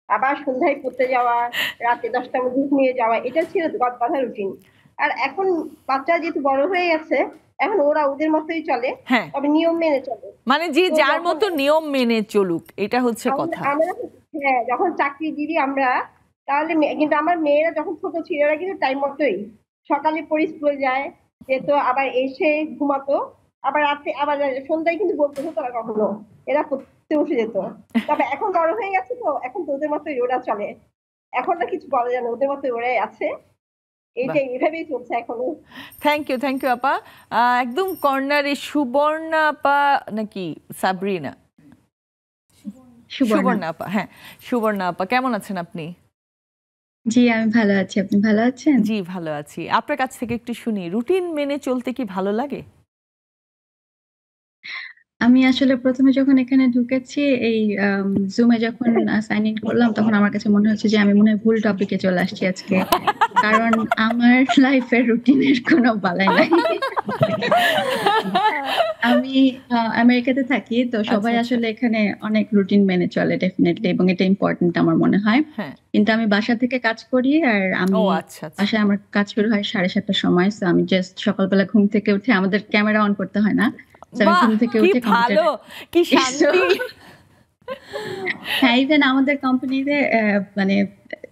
আবার সন্ধ্যায় পড়তে যাওয়া, রাতে 10টার মধ্যে ঘুমিয়ে যাওয়া। এটা ছিল গদবাঁধা রুটিন। আর এখন বাচ্চা যেহেতু বড় হয়ে গেছে, এখন ওরা ওদের মতোই চলে, তবে নিয়ম মেনে চলে, মানে যে যার মতো নিয়ম মেনে চলুক, এটা হচ্ছে কথা। হ্যাঁ, যখন চাকরিজীবী আমরা, তাহলে কিন্তু আমার মেয়েরা যখন ছোট ছিল, এরা কিন্তু টাইম মতোই সকালে পড়ে স্কুলে যায়, যেত, আবার এসে ঘুমাতো, আবার রাতে আবার সন্ধ্যায় কিন্তু বলতে হতো না কখনো, এরা পড়তে বসে যেত। তবে এখন বড় হয়ে গেছে তো, এখন তো ওদের মতোই ওরা চলে, এখন না কিছু বলা যায় না, ওদের মতোই ওরাই আছে। এইটাই, এভাবেই চলছে এখনো। থ্যাংক ইউ আপা। একদম কর্নারে সুবর্ণা আপা নাকি সাবরিনা? সুবর্ণা আপা। হ্যাঁ সুবর্ণা আপা, কেমন আছেন আপনি? জি আমি ভালো আছি, আপনি ভালো আছেন? জি ভালো আছি। আপনার কাছ থেকে একটু শুনি, রুটিন মেনে চলতে কি ভালো লাগে? আমি আসলে প্রথমে যখন এখানে ঢুকেছি, এই জুমে যখন সাইন ইন করলাম, তখন আমার কাছে মনে হচ্ছে যে আমি মনে হয় ভুল টপিকে চলে আসছি আজকে, কারণ আমার লাইফের রুটিনের কোনো বালাই নাই। আমি আমেরিকাতে থাকি, তো সবাই আসলে এখানে অনেক রুটিন মেনে চলে ডেফিনেটলি, এবং এটা ইম্পর্টেন্ট আমার মনে হয়। কিন্তু আমি বাসা থেকে কাজ করি, আর আমি বাসায় আমার কাজ শুরু হয় 7:30টার সময়। সো আমি জাস্ট সকালবেলা ঘুম থেকে উঠে, আমাদের ক্যামেরা অন করতে হয় না, হ্যাঁ ইভেন আমাদের কোম্পানিতে মানে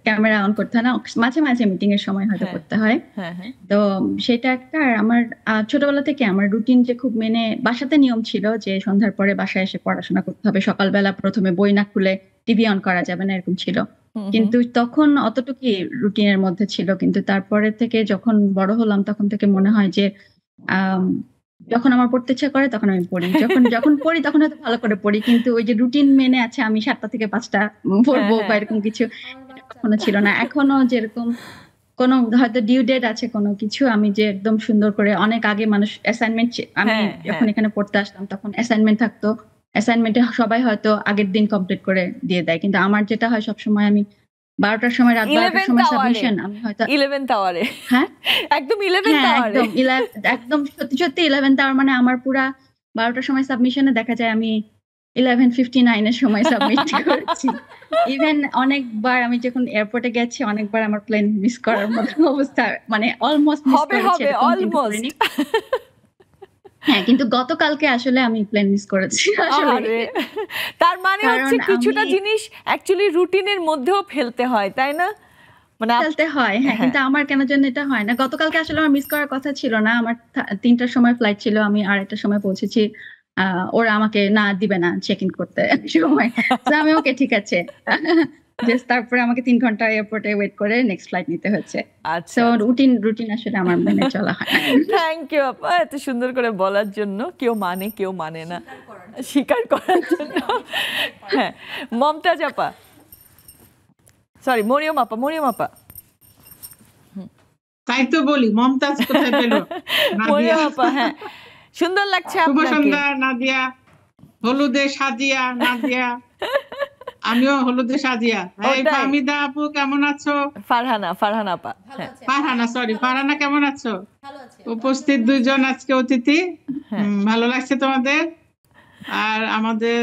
ক্যামেরা অন করতে হয় না, মাঝে মাঝে মিটিং এর সময় হয়তো করতে হয়। তো সেটা একটা। আর আমার ছোটবেলা থেকে আমার রুটিন যে খুব মেনে, বাসাতে নিয়ম ছিল যে সন্ধ্যার পরে বাসায় এসে পড়াশোনা করতে হবে, সকালবেলা প্রথমে বই না খুলে টিভি অন করা যাবে না, এরকম ছিল। কিন্তু তখন অতটুকুই রুটিনের মধ্যে ছিল। কিন্তু তারপরে থেকে যখন বড় হলাম, তখন থেকে মনে হয় যে যখন আমার পড়তে ইচ্ছা করে তখন আমি পড়ি, যখন পড়ি তখন হয়তো ভালো করে পড়ি, কিন্তু ওই যে রুটিন মেনে আছে আমি 7টা থেকে 5টা পড়বো বা এরকম কিছু কখনো ছিল না। এখনো যেরকম কোনো হয়তো ডিউ ডেট আছে কোনো কিছু, আমি যে একদম সুন্দর করে, অনেক আগে মানুষ অ্যাসাইনমেন্ট, আমি যখন এখানে পড়তে আসলাম তখন অ্যাসাইনমেন্ট থাকতো, অ্যাসাইনমেন্টে সবাই হয়তো আগের দিন কমপ্লিট করে দিয়ে দেয়, কিন্তু আমার যেটা হয় সবসময় আমি 12টার সময়, রাত 12টার সময় সাবমিশন, আমি হয়তো 11th আওয়ারে, হ্যাঁ একদম 11th আওয়ারে, একদম সত্যি 11th আওয়ার, মানে আমার পুরা 12টার সময় সাবমিশনে দেখা যায় আমি 11:59 এর সময় সাবমিট করেছি। ইভেন অনেকবার আমি যখন এয়ারপোর্টে গেছি, অনেকবার আমার প্লেন মিস করার মতো অবস্থা, মানে অলমোস্ট মিস করেছি, অলমোস্ট। হ্যাঁ, কিন্তু গতকালকে আসলে আমি প্লেন মিস করেছি আসলে। তার মানে হচ্ছে কিছুটা জিনিস অ্যাকচুয়ালি রুটিনের মধ্যেও ফেলতে হয়, তাই না? মানে ফেলতে হয়, হ্যাঁ, কিন্তু আমার কেন জন্য এটা হয় না। গতকালকে আসলে আমার মিস করার কথা ছিল না, আমার 3টার সময় ফ্লাইট ছিল, আমি 2:30টার সময় পৌঁছেছি। ওরা আমাকে না দিবে না চেক ইন করতে সময়, তো আমি ওকে ঠিক আছে, তারপরে আমাকে 3 ঘন্টা এয়ারপোর্টে ওয়েট করে নেক্সট ফ্লাইট নিতে হচ্ছে। সো রুটিন আসলে আমার মেনে চলা হয়। থ্যাংক ইউ আপা, এত সুন্দর করে বলার জন্য। কেউ মানে না, স্বীকার করার জন্য। হ্যাঁ মমতাজ আপা, সরি মরিয়ম আপা। তাই তো বলি, মমতাজ কোথায় পেল? মরিয়ম আপা, হ্যাঁ সুন্দর লাগছে আপনাকে। শুভ সন্ধ্যা নাদিয়া, হলুদে সাজিয়া নাদিয়া। আমিও হলুদে সাজিয়া। ফাহমিদা আপু কেমন আছো? ফারহানা আপা, ফারহানা কেমন আছো? উপস্থিত দুইজন আজকে অতিথি, ভালো লাগছে তোমাদের? আর আমাদের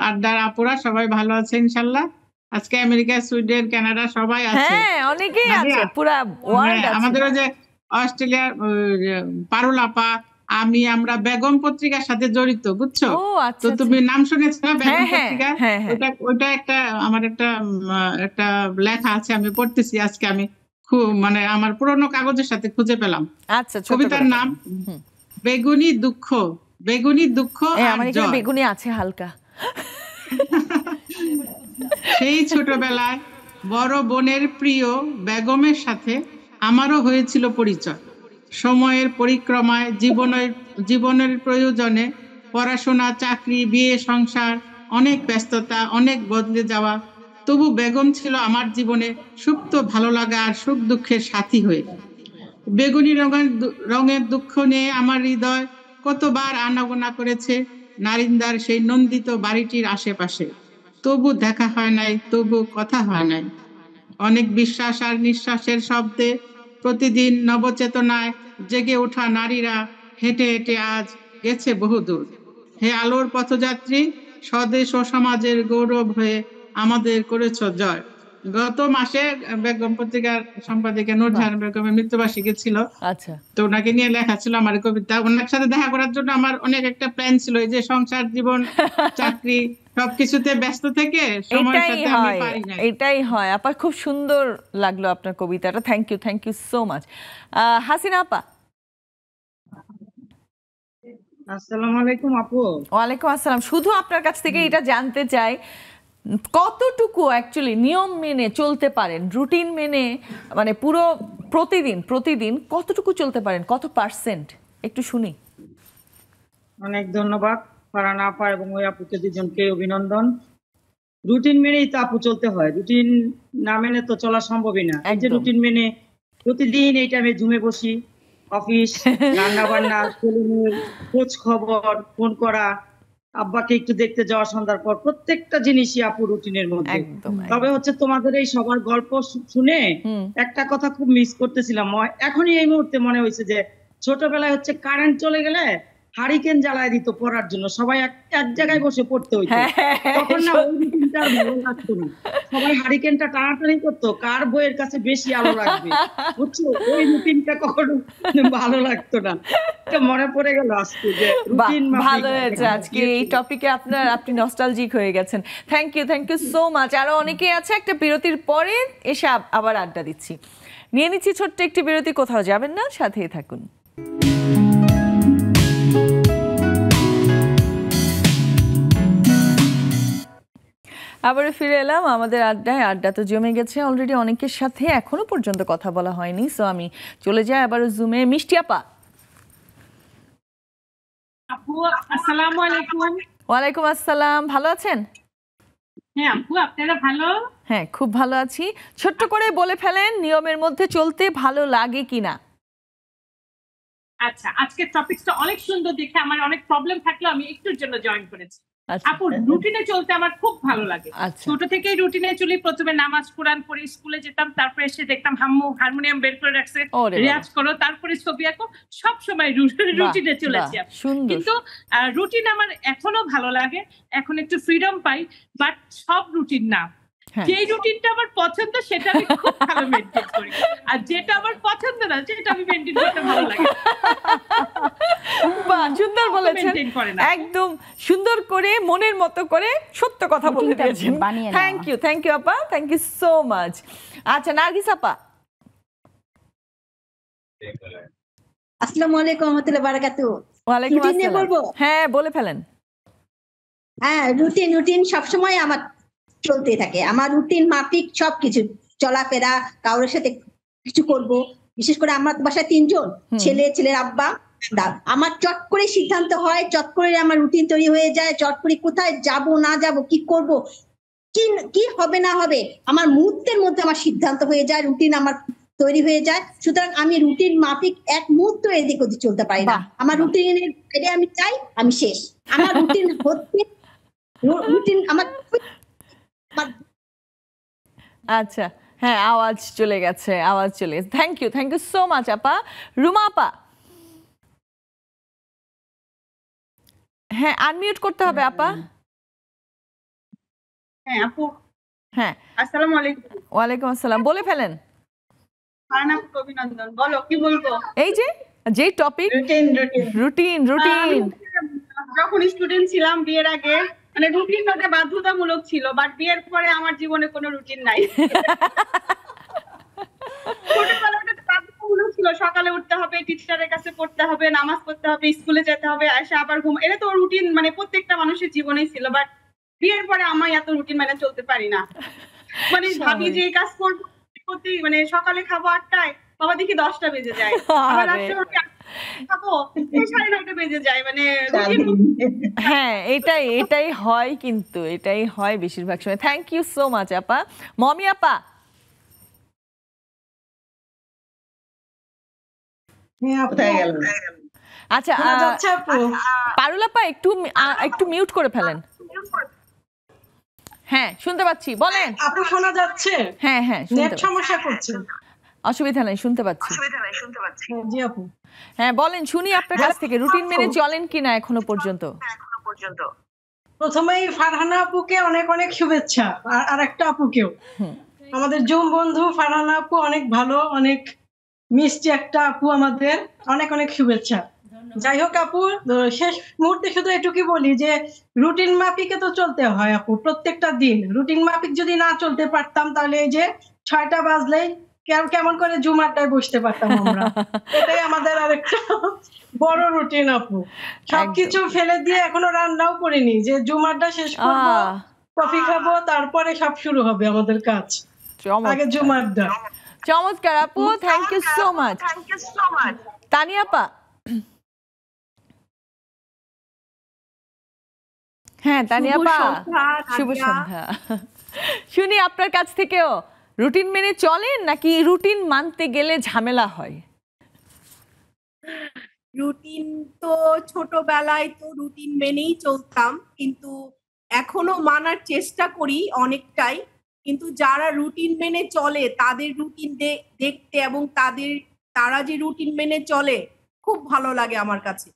আড্ডার আপুরা সবাই ভালো আছে ইনশাল্লাহ? আজকে আমেরিকা, সুইডেন, কানাডা সবাই আছে। হ্যাঁ, অনেকেই আছে, পুরা ওয়ার্ল্ড আছে। আমাদের যে অস্ট্রেলিয়ার পারুল আপা, আমরা বেগম পত্রিকার সাথে জড়িত, বুঝছো? তো তুমি নাম শুনেছো না বেগম পত্রিকা? ওটা একটা আমার একটা লেখা আছে, আমি পড়তেছি আজকে। আমি খুব মানে আমার পুরনো কাগজের সাথে খুঁজে পেলাম। আচ্ছা, কবিতার নাম বেগুনি দুঃখ। আমার এখানে বেগুনি আছে হালকা। সেই ছোটবেলায় বড় বোনের প্রিয় বেগমের সাথে আমারও হয়েছিল পরিচয়। সময়ের পরিক্রমায়, জীবনের প্রয়োজনে, পড়াশোনা, চাকরি, বিয়ে, সংসার, অনেক ব্যস্ততা, অনেক বদলে যাওয়া, তবু বেগম ছিল আমার জীবনে সুপ্ত ভালো লাগা আর সুখ দুঃখের সাথী হয়ে। বেগুনি রঙের দুঃখ নিয়ে আমার হৃদয় কতবার আনাগোনা করেছে নারিন্দার সেই নন্দিত বাড়িটির আশেপাশে। তবু দেখা হয় নাই, তবু কথা হয় নাই। অনেক বিশ্বাস আর নিঃশ্বাসের শব্দে প্রতিদিন নবচেতনায় জেগে ওঠা নারীরা হেঁটে হেঁটে আজ গেছে বহুদূর। হে আলোর পথযাত্রী, স্বদেশ ও সমাজের গৌরব হয়ে আমাদের করেছ জয়। গত মাসে বেগম পত্রিকার সম্পাদিকা নূরজাহান বেগমের মৃত্যুবার্ষিকী ছিল। আচ্ছা, তো ওনাকে নিয়ে লেখা ছিল আমার কবিতা। ওনার সাথে দেখা করার জন্য আমার অনেক একটা প্ল্যান ছিল, এই যে সংসার জীবন, চাকরি, সবকিছুতে ব্যস্ত থেকে সময়ের সাথে আমি পারি না। এটাই হয় আপা, খুব সুন্দর লাগলো আপনার কবিতাটা। Thank you so much. Hasina আপা। আসসালামু আলাইকুম আপু। ওয়ালাইকুম আসসালাম। শুধু আপনার কাছ থেকে এটা জানতে চাই, কতটুকু অ্যাকচুয়ালি নিয়ম মেনে চলতে পারেন, রুটিন মেনে, মানে পুরো প্রতিদিন কতটুকু চলতে পারেন, কত পার্সেন্ট একটু শুনি। অনেক ধন্যবাদ ফারহানা আপা এবং ওই আপুকে দুজনকে অভিনন্দন। রুটিন মেনেই তো আপু চলতে হয়, রুটিন না মেনে তো চলা সম্ভবই না। এই যে রুটিন মেনে প্রতিদিন এই টাইমে জুমে বসি, অফিস, রান্না বান্না, ছেলেমেয়ের খোঁজ খবর, ফোন করা, আব্বাকে একটু দেখতে যাওয়া সন্ধ্যার পর, প্রত্যেকটা জিনিসই আপু রুটিনের মধ্যে। তবে হচ্ছে তোমাদের এই সবার গল্প শুনে একটা কথা খুব মিস করতেছিলাম। এখনই এই মুহূর্তে মনে হয়েছে যে ছোটবেলায় হচ্ছে কারেন্ট চলে গেলে হারিকেন জ্বালায় দিত পড়ার জন্য, সবাই এক জায়গায় বসে পড়তে হইতো। তখন না ওই রুটিনটা ভালো লাগতো না, সবাই হারিকেনটা টানাটানি করতো কার বইয়ের কাছে বেশি আলো লাগবে, বুঝছো? ওই রুটিনটা কখনো ভালো লাগতো না। মনে পড়ে গেল আজকে যে রুটিন ভালো হয়েছে। আজকে এই টপিকে আপনি নস্টালজিক হয়ে গেছেন। Thank you so much. আরো অনেকেই আছে, একটা বিরতির পরে এসে আবার আড্ডা দিচ্ছি। নিয়ে নিচ্ছি ছোট্ট একটি বিরতি, কোথাও যাবেন না, সাথেই থাকুন। আবারও ফিরে এলাম আমাদের আড্ডায়। আড্ডা তো জমে গেছে অলরেডি, অনেকের সাথে এখনো পর্যন্ত কথা বলা হয়নি। সো আমি চলে যাই আবারও জুমে। মিষ্টি আপা। আপু আসসালামু আলাইকুম। ওয়ালাইকুম আসসালাম, ভালো আছেন? হ্যাঁ আপু, আপনারা ভালো? হ্যাঁ, খুব ভালো আছি। ছোট্ট করে বলে ফেলেন নিয়মের মধ্যে চলতে ভালো লাগে কিনা। আচ্ছা, আজকের টপিকটা অনেক সুন্দর দেখে আমার অনেক প্রবলেম থাকলেও আমি একটুর জন্য জয়েন করেছি। আপু, রুটিনে চলতে আমার খুব ভালো লাগে। ছোট থেকেই রুটিনে চলি। প্রথমে নামাজ কোরআন পড়ে স্কুলে যেতাম, তারপরে এসে দেখতাম হাম্মু হারমোনিয়াম বের করে রাখছে, রিয়াজ করো, তারপরে ছবি আঁকো, সব সময় রুটিনে চলেছি। কিন্তু রুটিন আমার এখনো ভালো লাগে, এখন একটু ফ্রিডম পাই, বাট সব রুটিন না। যেই রুটিনটা আমার পছন্দ সেটা আমি খুব ভালো মেইনটেইন করি, আর যেটা আমার পছন্দ না সেটা আমি মেইনটেইন করতে ভালো লাগে। বাহ, সুন্দর বলেছেন, একদম সুন্দর করে মনের মতো করে সত্য কথা বলে দিয়েছেন। থ্যাংক ইউ আপা, থ্যাংক ইউ সো মাচ। আচ্ছা, নার্গিস আপা। আসসালামু আলাইকুম ওয়া রাহমাতুল্লাহি ওয়া বারাকাতুহু। ওয়ালাইকুম আসসালাম। হ্যাঁ, বলে ফেলেন। হ্যাঁ, রুটিন সবসময় আমার চলতে থাকে। আমার রুটিন মাফিক সবকিছু, চলাফেরা, কারোর সাথে কিছু করব। বিশেষ করে আমার বাসায় 3 জন, ছেলের আব্বা, আমার চট করে সিদ্ধান্ত হয়, চট করে আমার রুটিন তৈরি হয়ে যায়, চট করে কোথায় যাব না যাব, কি করব, কি হবে না হবে, আমার মুহূর্তের মধ্যে আমার সিদ্ধান্ত হয়ে যায়, রুটিন আমার তৈরি হয়ে যায়। সুতরাং আমি রুটিন মাফিক এক মুহূর্ত এদিক ওদিক চলতে পারি না। আমার রুটিনের বাইরে আমি চাই, আমি শেষ। আমার রুটিন হচ্ছে রুটিন আমার আচ্ছা, হ্যাঁ আওয়াজ চলে গেছে, আওয়াজ চলে গেছে। থ্যাংক ইউ সো মাচ আপা। রুমা আপা, হ্যাঁ আনমিউট করতে হবে আপা। হ্যাঁ আপু, হ্যাঁ আসসালামু আলাইকুম। ওয়ালাইকুম আসসালাম, বলে ফেলেন। অভিনন্দন, বলো কি বলবো। এই যে টপিক রুটিন। যখন স্টুডেন্ট ছিলাম বিয়ের আগে, মানে রুটিনটা বাধ্যতামূলক ছিল, বাট বিয়ের পরে আমার জীবনে কোনো রুটিন নাই। ছোটবেলাটা বাধ্যতামূলক ছিল, সকালে উঠতে হবে, টিচারের কাছে পড়তে হবে, নামাজ পড়তে হবে, স্কুলে যেতে হবে, এসে আবার ঘুম। এটা তো রুটিন মানে প্রত্যেকটা মানুষের জীবনেই ছিল, বাট বিয়ের পরে আমি এত রুটিন মেনে চলতে পারি না। মানে ভাবি যে এই কাজ করবো, মানে সকালে খাবো 8টায়, বাবা দেখি 10টা বেজে যায়, আবার রাত্রে খাবো 9:30 বেজে যায়। মানে হ্যাঁ এটাই হয়, কিন্তু এটাই হয় বেশিরভাগ সময়। থ্যাংক ইউ সো মাচ আপা। মমি আপা, আচ্ছা পারুল আপা একটু মিউট করে ফেলেন। হ্যাঁ শুনতে পাচ্ছি, বলেন আপু। শোনা যাচ্ছে? হ্যাঁ নেট সমস্যা করছে। অসুবিধা নাই, শুনতে পাচ্ছি। জি আপু, হ্যাঁ বলেন, শুনি আপনার কাছ থেকে। রুটিন মেনে চলেন কিনা এখনো পর্যন্ত? প্রথমেই ফারহানা আপুকে অনেক অনেক শুভেচ্ছা, আর আরেকটা আপুকেও। আমাদের জুম বন্ধু ফারহানা আপু অনেক ভালো, অনেক মিষ্টি একটা আপু, আমাদের অনেক অনেক শুভেচ্ছা। যাই হোক আপু, শেষ মুহূর্তে শুধু এটুকুই বলি যে রুটিন মাফিকে তো চলতে হয় আপু, প্রত্যেকটা দিন। রুটিন মাফিক যদি না চলতে পারতাম, তাহলে এই যে 6টা বাজলেই কেমন করে জুমারটায় বসতে পারতাম আমরা। এটাই আমাদের আরেকটা বড় রুটিন আপু। সবকিছু ফেলে দিয়ে এখনো রান্নাও করিনি, যে জুমারটা শেষ করবো, কফি খাবো, তারপরে সব শুরু হবে আমাদের কাজ। আগে জুমারটা। চমৎকার আপু, thank you so much. Tania আপা, হ্যাঁ তানিয়া আপা, শুভ সন্ধ্যা। শুনি আপনার কাছ থেকেও, রুটিন মেনে চলেন নাকি রুটিন মানতে গেলে ঝামেলা হয়? রুটিন তো ছোটবেলায় তো রুটিন মেনেই চলতাম, কিন্তু এখনো মানার চেষ্টা করি অনেকটাই। কিন্তু যারা রুটিন মেনে চলে তাদের রুটিন দেখতে এবং তারা যে রুটিন মেনে চলে খুব ভালো লাগে আমার কাছে।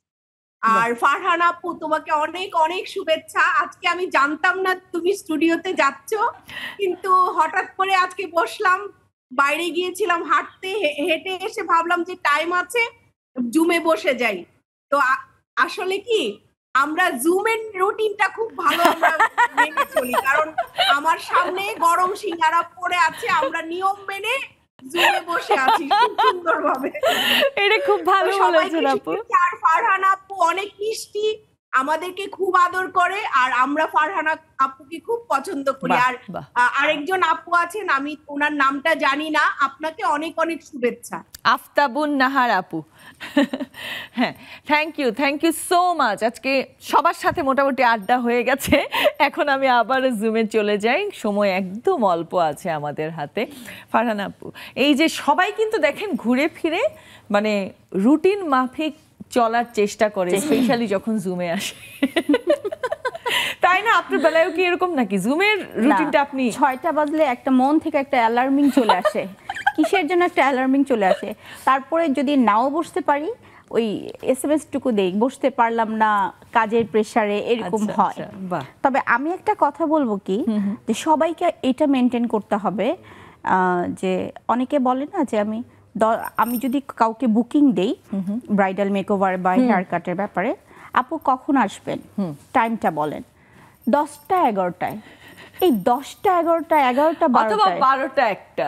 আর ফারহানা আপু, তোমাকে অনেক অনেক শুভেচ্ছা। আজকে আমি জানতাম না তুমি স্টুডিওতে যাচ্ছ, কিন্তু হঠাৎ করে আজকে বসলাম, বাইরে গিয়েছিলাম হাঁটতে, হেঁটে এসে ভাবলাম যে টাইম আছে, জুমে বসে যাই। তো আসলে কি আমরা জুমের রুটিনটা খুব ভালো আমরা মেনে চলি, কারণ আমার সামনে গরম সিঙ্গারা পড়ে আছে, আমরা নিয়ম মেনে জুমে বসে আছি সুন্দরভাবে। এটা খুব ভালো বলেছেন আপু। আর ফারহানা আপু অনেক মিষ্টি, আমাদেরকে খুব আদর করে, আর আমরা ফারহানা আপুকে খুব পছন্দ করি। আর আরেকজন আপু আছেন, আমি ওনার নামটা জানি না, আপনাকে অনেক অনেক শুভেচ্ছা। আফতাবুন নাহার আপু, হ্যাঁ থ্যাংক ইউ সো মাচ। আজকে সবার সাথে মোটামুটি আড্ডা হয়ে গেছে, এখন আমি আবার জুমে চলে যাই, সময় একদম অল্প আছে আমাদের হাতে। ফারহানা আপু, এই যে সবাই কিন্তু দেখেন ঘুরে ফিরে মানে রুটিন মাফিক চলার চেষ্টা করে, স্পেশালি যখন জুমে আসে, তাই না? আপনার বেলায়ও কি এরকম নাকি? জুমের রুটিনটা আপনি 6টা বাজলে একটা মন থেকে একটা অ্যালার্মিং চলে আসে, কিসের জন্য একটা অ্যালার্মিং চলে আসে। তারপরে যদি নাও বসতে পারি, ওই SMS টুকু দেই, বসতে পারলাম না কাজের প্রেসারে, এরকম হয়। তবে আমি একটা কথা বলবো কি, যে সবাইকে এটা মেনটেন করতে হবে, যে অনেকে বলে না যে আমি যদি কাউকে বুকিং দেই ব্রাইডাল মেকওভার বা হেয়ার কাটের ব্যাপারে, আপু কখন আসবেন, টাইমটা বলেন, 10টা 11টায়। এই 10টা 11টা 11টা 12টা 1টা,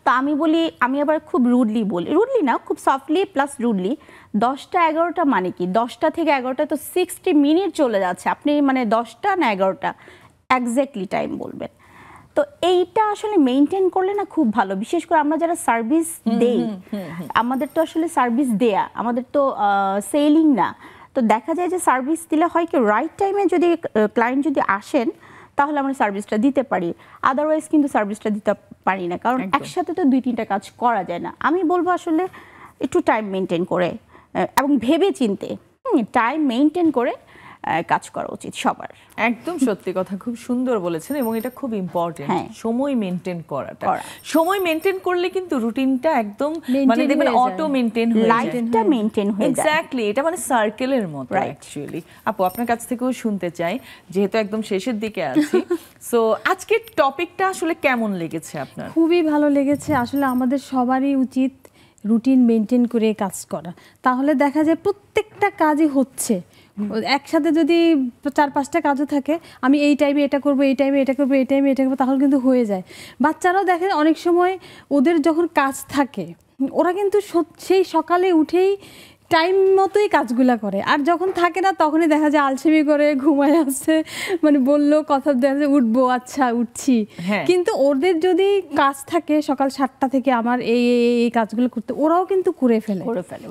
তা আমি বলি, আমি আবার খুব রুডলি বলি, রুডলি না, খুব সফটলি প্লাস রুডলি, 10টা 11টা মানে কি? 10টা থেকে 11টা তো 60 মিনিট চলে যাচ্ছে। আপনি মানে 10টা না 11টা এক্স্যাক্টলি টাইম বলবেন। তো এইটা আসলে মেইনটেইন করলে না খুব ভালো। বিশেষ করে আমরা যারা সার্ভিস দেই, আমাদের তো আসলে সার্ভিস দেয়া, আমাদের তো সেলিং না। তো দেখা যায় যে সার্ভিস দিলে হয় কি, রাইট টাইমে যদি ক্লায়েন্ট যদি আসেন, তাহলে আমরা সার্ভিসটা দিতে পারি, আদারওয়াইজ কিন্তু সার্ভিসটা দিতে পারি না, কারণ একসাথে তো 2-3টা কাজ করা যায় না। আমি বলবো আসলে একটু টাইম মেনটেন করে এবং ভেবে চিনতে টাইম মেনটেন করে কাজ করা উচিত সবার। একদম সত্যি কথা, খুব সুন্দর বলেছেন এবং এটা খুব ইম্পর্টেন্ট, সময় মেনটেন করাটা। সময় মেনটেন করলে কিন্তু রুটিনটা একদম মানে দেখবেন অটো মেনটেন হয়ে যায়, লাইফটা মেনটেন হয়ে যায়। এক্স্যাক্টলি, এটা মানে সার্কেলের মতো অ্যাকচুয়ালি। আপু আপনার কাছ থেকেও শুনতে চাই, যেহেতু একদম শেষের দিকে আছি, সো আজকের টপিকটা আসলে কেমন লেগেছে আপনার? খুবই ভালো লেগেছে। আসলে আমাদের সবারই উচিত রুটিন মেনটেন করে কাজ করা, তাহলে দেখা যায় প্রত্যেকটা কাজই হচ্ছে। একসাথে যদি 4-5টা কাজও থাকে, আমি এই টাইমে এটা করব, এই টাইমে এটা করব, এই টাইমে এটা করবো, তাহলে কিন্তু হয়ে যায়। বাচ্চারাও দেখেন অনেক সময় ওদের যখন কাজ থাকে ওরা কিন্তু সেই সকালে উঠেই টাইম মতোই কাজগুলা করে, আর যখন থাকে না তখনই দেখা যায় আলসেমি করে ঘুমায় আসছে, মানে বললো কথা দেখা যায় উঠবো, আচ্ছা উঠছি। কিন্তু ওদের যদি কাজ থাকে সকাল 7টা থেকে আমার এই কাজগুলো করতে, ওরাও কিন্তু করে ফেলে,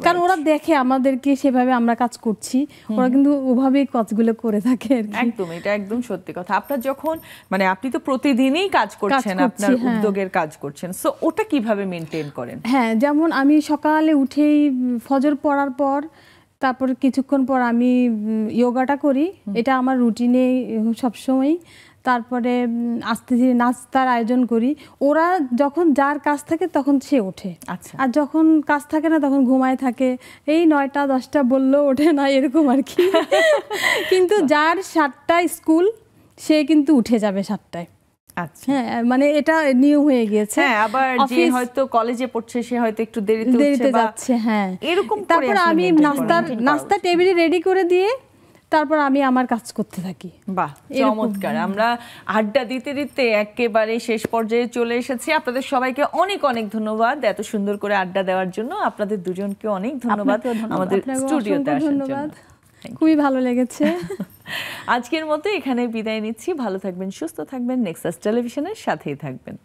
কারণ ওরা দেখে আমাদেরকে সেভাবে আমরা কাজ করছি, ওরা কিন্তু ওভাবেই কাজগুলো করে থাকে। একদম, এটা একদম সত্যি কথা। আপনার যখন মানে আপনি তো প্রতিদিনই কাজ করছেন, আপনার উদ্যোগের কাজ করছেন, সো ওটা কিভাবে মেনটেন করেন? হ্যাঁ, যেমন আমি সকালে উঠেই ফজর পড়ার পর তারপর কিছুক্ষণ পর আমি যোগাটা করি, এটা আমার রুটিনে সবসময়। তারপরে আস্তে ধীরে নাস্তার আয়োজন করি। ওরা যখন যার কাজ থাকে তখন সে ওঠে, আর যখন কাজ থাকে না তখন ঘুমায় থাকে, এই 9টা 10টা বললেও ওঠে না, এরকম আর কি। কিন্তু যার 7টায় স্কুল সে কিন্তু উঠে যাবে 7টায়। হ্যাঁ, মানে এটা নিয়ম হয়ে গিয়েছে। হ্যাঁ, আবার যে হয়তো কলেজে পড়ছে সে হয়তো একটু দেরিতে যাচ্ছে। হ্যাঁ, এরকম করে তারপর আমি নাস্তা টেবিলে রেডি করে দিয়ে তারপর আমি আমার কাজ করতে থাকি। বাহ, চমৎকার। আমরা আড্ডা দিতে দিতে একেবারে শেষ পর্যায়ে চলে এসেছি। আপনাদের সবাইকে অনেক অনেক ধন্যবাদ এত সুন্দর করে আড্ডা দেওয়ার জন্য। আপনাদের দুজনকে অনেক ধন্যবাদ আমাদের স্টুডিওতে আসার জন্য। খুবই ভালো লেগেছে। আজকের মতো এখানে বিদায় নিচ্ছি। ভালো থাকবেন, সুস্থ থাকবেন, নেক্সাস টেলিভিশনের সাথেই থাকবেন।